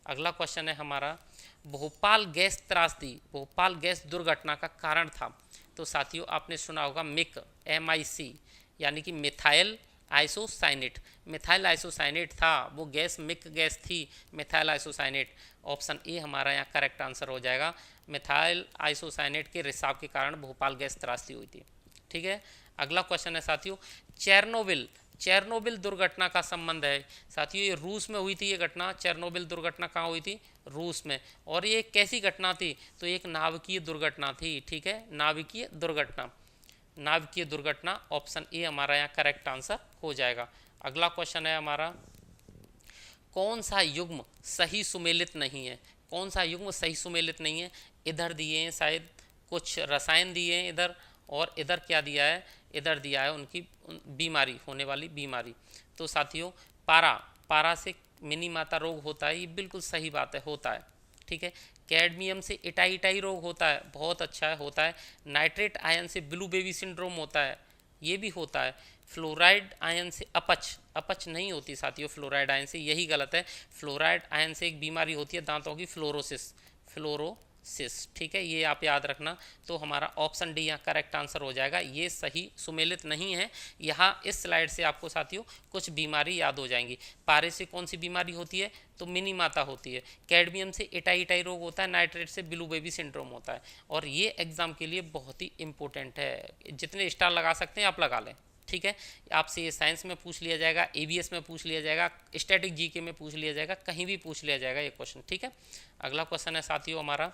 अगला क्वेश्चन है हमारा, भोपाल गैस त्रासदी, भोपाल गैस दुर्घटना का कारण था। तो साथियों आपने सुना होगा मिक, MIC, यानी कि मिथाइल आइसोसाइनेट। मिथाइल आइसोसाइनेट था वो गैस, मिक गैस थी मिथाइल आइसोसाइनेट। ऑप्शन ए हमारा यहाँ करेक्ट आंसर हो जाएगा। मिथाइल आइसोसाइनेट के रिसाव के कारण भोपाल गैस त्रासदी हुई थी। ठीक है, अगला क्वेश्चन है साथियों, चेरनोबिल, चेरनोबिल दुर्घटना का संबंध है। साथियों ये रूस में हुई थी ये घटना। चेरनोबिल दुर्घटना कहाँ हुई थी? रूस में। और ये कैसी घटना थी? तो एक नाभिकीय दुर्घटना थी। ठीक है, नाभिकीय दुर्घटना, नाभिकीय दुर्घटना। ऑप्शन ए हमारा यहाँ करेक्ट आंसर हो जाएगा। अगला क्वेश्चन है हमारा, कौन सा युग्म सही सुमेलित नहीं है? कौन सा युग्म सही सुमेलित नहीं है? इधर दिए हैं शायद कुछ रसायन दिए हैं इधर, और इधर क्या दिया है? इधर दिया है उनकी बीमारी, होने वाली बीमारी। तो साथियों पारा, पारा से मिनी माता रोग होता है, ये बिल्कुल सही बात है, होता है। ठीक है, कैडमियम से इटाई रोग होता है, बहुत अच्छा है, होता है। नाइट्रेट आयन से ब्लू बेबी सिंड्रोम होता है, ये भी होता है। फ्लोराइड आयन से अपच, अपच नहीं होती साथियों फ्लोराइड आयन से, यही गलत है। फ्लोराइड आयन से एक बीमारी होती है दांतों की, फ्लोरोसिस, फ्लोरोसिस। ठीक है, ये आप याद रखना। तो हमारा ऑप्शन डी यहाँ करेक्ट आंसर हो जाएगा। ये सही सुमेलित नहीं है। यहाँ इस स्लाइड से आपको साथियों कुछ बीमारी याद हो जाएंगी। पारे से कौन सी बीमारी होती है? तो मिनी माता होती है। कैडमियम से इटाई रोग होता है। नाइट्रेट से ब्लू बेबी सिंड्रोम होता है। और ये एग्जाम के लिए बहुत ही इंपॉर्टेंट है, जितने स्टार लगा सकते हैं आप लगा लें। ठीक है, आपसे ये साइंस में पूछ लिया जाएगा, ABS में पूछ लिया जाएगा, स्टैटिक GK में पूछ लिया जाएगा, कहीं भी पूछ लिया जाएगा ये क्वेश्चन। ठीक है, अगला क्वेश्चन है साथियों हमारा,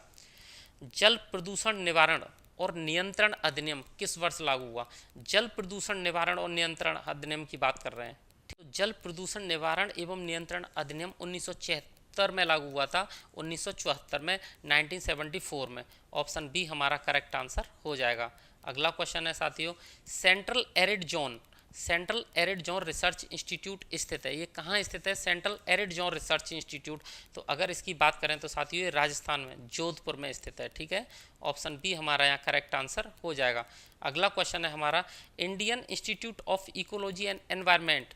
जल प्रदूषण निवारण और नियंत्रण अधिनियम किस वर्ष लागू हुआ? जल प्रदूषण निवारण और नियंत्रण अधिनियम की बात कर रहे हैं। तो जल प्रदूषण निवारण एवं नियंत्रण अधिनियम 1976 में लागू हुआ था, 1974 में, 1974 में। ऑप्शन बी हमारा करेक्ट आंसर हो जाएगा। अगला क्वेश्चन है साथियों, central arid zone, central arid zone research institute स्थित है, ये कहाँ स्थित है? Central arid zone research institute. तो अगर इसकी बात करें तो साथियों ये राजस्थान में जोधपुर में स्थित है। ठीक है, ऑप्शन बी हमारा यहाँ करेक्ट आंसर हो जाएगा। अगला क्वेश्चन है हमारा, Indian institute of ecology and environment,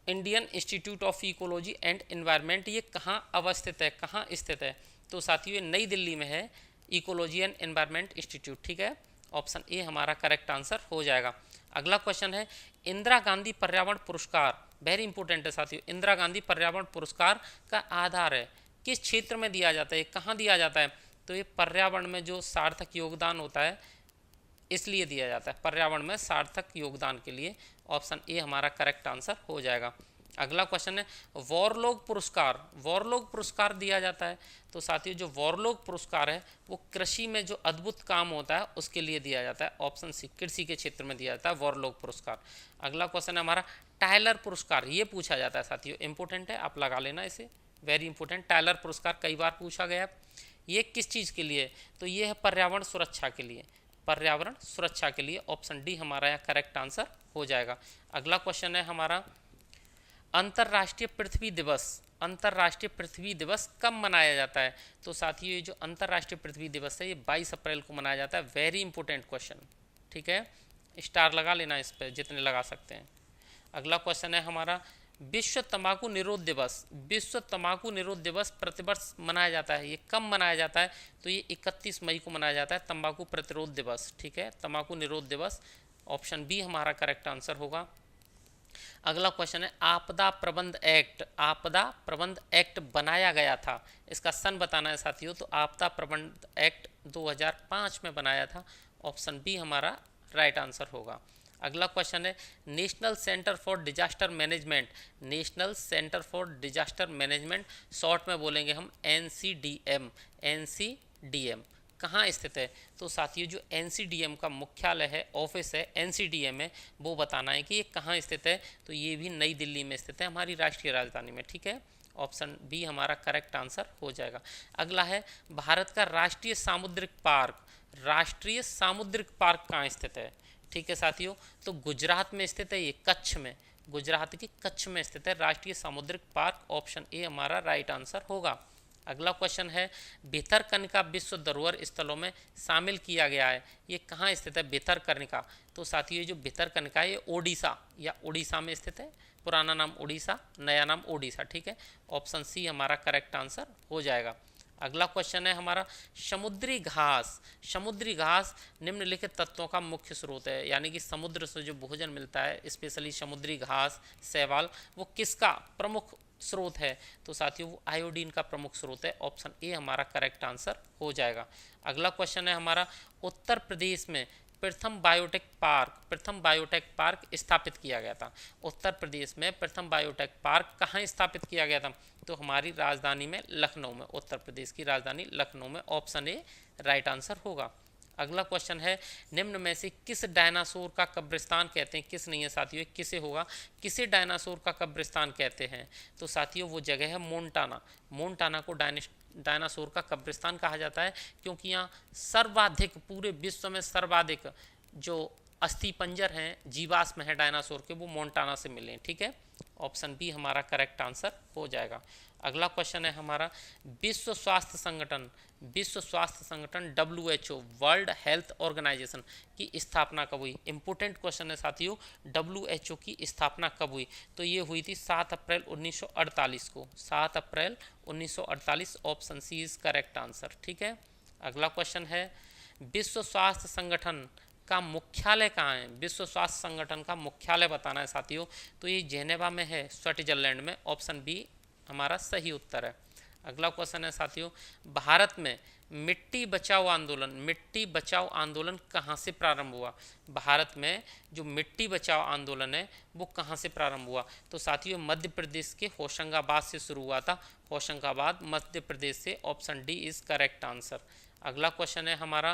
Indian institute of ecology and environment ये कहाँ अवस्थित है, कहाँ स्थित है? तो साथियों ये नई दिल्ली में है, इकोलॉजी एंड एनवायरनमेंट इंस्टीट्यूट। ठीक है, ऑप्शन ए हमारा करेक्ट आंसर हो जाएगा। अगला क्वेश्चन है, इंदिरा गांधी पर्यावरण पुरस्कार, वेरी इंपॉर्टेंट है साथियों। इंदिरा गांधी पर्यावरण पुरस्कार का आधार है किस क्षेत्र में दिया जाता है, कहाँ दिया जाता है? तो ये पर्यावरण में जो सार्थक योगदान होता है इसलिए दिया जाता है, पर्यावरण में सार्थक योगदान के लिए। ऑप्शन ए हमारा करेक्ट आंसर हो जाएगा। अगला क्वेश्चन है, वॉरलॉग पुरस्कार, वॉरलॉग पुरस्कार दिया जाता है। तो साथियों जो वॉरलॉग पुरस्कार है वो कृषि में जो अद्भुत काम होता है उसके लिए दिया जाता है। ऑप्शन सी, कृषि के क्षेत्र में दिया जाता है वॉरलॉग पुरस्कार। अगला क्वेश्चन है हमारा, टायलर पुरस्कार, ये पूछा जाता है साथियों, इंपॉर्टेंट है, आप लगा लेना इसे, वेरी इंपॉर्टेंट। टायलर पुरस्कार कई बार पूछा गया है। ये किस चीज़ के लिए? तो ये है पर्यावरण सुरक्षा के लिए, पर्यावरण सुरक्षा के लिए। ऑप्शन डी हमारा यहाँ करेक्ट आंसर हो जाएगा। अगला क्वेश्चन है हमारा, अंतर्राष्ट्रीय पृथ्वी दिवस, अंतर्राष्ट्रीय पृथ्वी दिवस कब मनाया जाता है? तो साथियों ये जो अंतर्राष्ट्रीय पृथ्वी दिवस है ये 22 अप्रैल को मनाया जाता है। Very important question. ठीक है, स्टार लगा लेना इस पर जितने लगा सकते हैं। अगला क्वेश्चन है हमारा, विश्व तंबाकू निरोध दिवस, विश्व तंबाकू निरोध दिवस प्रतिवर्ष मनाया जाता है, ये कब मनाया जाता है? तो ये 31 मई को मनाया जाता है, तंबाकू प्रतिरोध दिवस। ठीक है, तंबाकू निरोध दिवस। ऑप्शन बी हमारा करेक्ट आंसर होगा। अगला क्वेश्चन है, आपदा प्रबंध एक्ट, आपदा प्रबंध एक्ट बनाया गया था, इसका सन बताना है साथियों। तो आपदा प्रबंध एक्ट 2005 में बनाया था। ऑप्शन बी हमारा राइट आंसर होगा। अगला क्वेश्चन है national centre for disaster management, national centre for disaster management short में बोलेंगे हम NCDM, NCDM कहाँ स्थित है? तो साथियों जो NCDM का मुख्यालय है, ऑफिस है NCDM में, वो बताना है कि ये कहाँ स्थित है। तो ये भी नई दिल्ली में स्थित है, हमारी राष्ट्रीय राजधानी में। ठीक है, ऑप्शन बी हमारा करेक्ट आंसर हो जाएगा। अगला है भारत का राष्ट्रीय सामुद्रिक पार्क, राष्ट्रीय सामुद्रिक पार्क कहाँ स्थित है? ठीक है साथियों, तो गुजरात में स्थित है ये, कच्छ में, गुजरात के कच्छ में स्थित है राष्ट्रीय सामुद्रिक पार्क। ऑप्शन ए हमारा राइट आंसर होगा। अगला क्वेश्चन है भितरकनिका विश्व धरोहर स्थलों में शामिल किया गया है, ये कहाँ स्थित है भितरकनिका? तो साथियों जो भितरकनिका है ये ओडिशा या उड़ीसा में स्थित है, पुराना नाम उड़ीसा, नया नाम ओडिशा। ठीक है, ऑप्शन सी हमारा करेक्ट आंसर हो जाएगा। अगला क्वेश्चन है हमारा समुद्री घास, समुद्री घास निम्नलिखित तत्वों का मुख्य स्रोत है, यानी कि समुद्र से जो भोजन मिलता है स्पेशली समुद्री घास, शैवाल, वो किसका प्रमुख स्रोत है? तो साथियों वो आयोडीन का प्रमुख स्रोत है। ऑप्शन ए हमारा करेक्ट आंसर हो जाएगा। अगला क्वेश्चन है हमारा उत्तर प्रदेश में प्रथम बायोटेक पार्क, प्रथम बायोटेक पार्क स्थापित किया गया था। उत्तर प्रदेश में प्रथम बायोटेक पार्क कहाँ स्थापित किया गया था? तो हमारी राजधानी में लखनऊ में, उत्तर प्रदेश की राजधानी लखनऊ में। ऑप्शन ए राइट आंसर होगा। अगला क्वेश्चन है निम्न में से किस डायनासोर का कब्रिस्तान कहते हैं? किस नहीं है साथियों, किसे होगा, किसे डायनासोर का कब्रिस्तान कहते हैं? तो साथियों वो जगह है मोन्टाना, मोन्टाना को डायनासोर का कब्रिस्तान कहा जाता है, क्योंकि यहाँ सर्वाधिक, पूरे विश्व में सर्वाधिक जो अस्थि पंजर हैं, जीवाश्म है डायनासोर के, वो मोन्टाना से मिले हैं। ठीक है, ऑप्शन बी हमारा करेक्ट आंसर हो जाएगा। अगला क्वेश्चन है हमारा विश्व स्वास्थ्य संगठन, विश्व स्वास्थ्य संगठन WHO, वर्ल्ड हेल्थ ऑर्गेनाइजेशन की स्थापना कब हुई? इंपोर्टेंट क्वेश्चन है साथियों, WHO की स्थापना कब हुई? तो ये हुई थी 7 अप्रैल 1948 को, 7 April 1948। Option C is correct answer. ठीक है, अगला क्वेश्चन है विश्व स्वास्थ्य संगठन का मुख्यालय कहाँ है? विश्व स्वास्थ्य संगठन का मुख्यालय बताना है साथियों। तो ये जेनेवा में है, स्विट्जरलैंड में। ऑप्शन बी हमारा सही उत्तर है। अगला क्वेश्चन है साथियों भारत में मिट्टी बचाओ आंदोलन, मिट्टी बचाओ आंदोलन कहाँ से प्रारंभ हुआ? भारत में जो मिट्टी बचाओ आंदोलन है वो कहाँ से प्रारंभ हुआ? तो साथियों मध्य प्रदेश के होशंगाबाद से शुरू हुआ था, होशंगाबाद मध्य प्रदेश से। Option D is correct answer. अगला क्वेश्चन है हमारा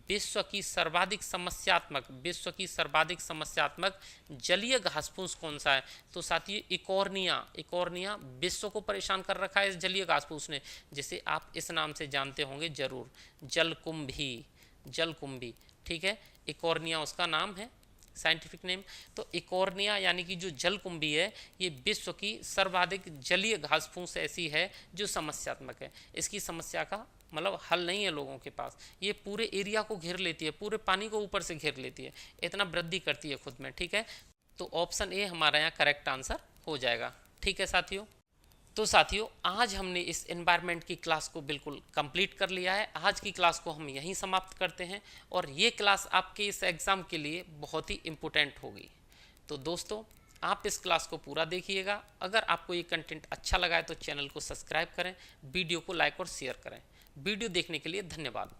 विश्व की सर्वाधिक समस्यात्मक, विश्व की सर्वाधिक समस्यात्मक जलीय घासफूस कौन सा है? तो साथियों इकोर्निया, इकोर्निया विश्व को परेशान कर रखा है इस जलीय घासफूस ने, जिसे आप इस नाम से जानते होंगे जरूर, जलकुंभी, जलकुंभी। ठीक है, इकोर्निया उसका नाम है, साइंटिफिक नेम। तो इकोर्निया यानी कि जो जलकुंभी है ये विश्व की सर्वाधिक जलीय घासफूस ऐसी है जो समस्यात्मक है, इसकी समस्या का मतलब हल नहीं है लोगों के पास, ये पूरे एरिया को घेर लेती है, पूरे पानी को ऊपर से घेर लेती है, इतना वृद्धि करती है खुद में। ठीक है, तो ऑप्शन ए हमारा यहाँ करेक्ट आंसर हो जाएगा। ठीक है साथियों, तो साथियों आज हमने इस एनवायरनमेंट की क्लास को बिल्कुल कंप्लीट कर लिया है। आज की क्लास को हम यहीं समाप्त करते हैं और ये क्लास आपके इस एग्ज़ाम के लिए बहुत ही इम्पोर्टेंट होगी। तो दोस्तों आप इस क्लास को पूरा देखिएगा। अगर आपको ये कंटेंट अच्छा लगा है तो चैनल को सब्सक्राइब करें, वीडियो को लाइक और शेयर करें। वीडियो देखने के लिए धन्यवाद।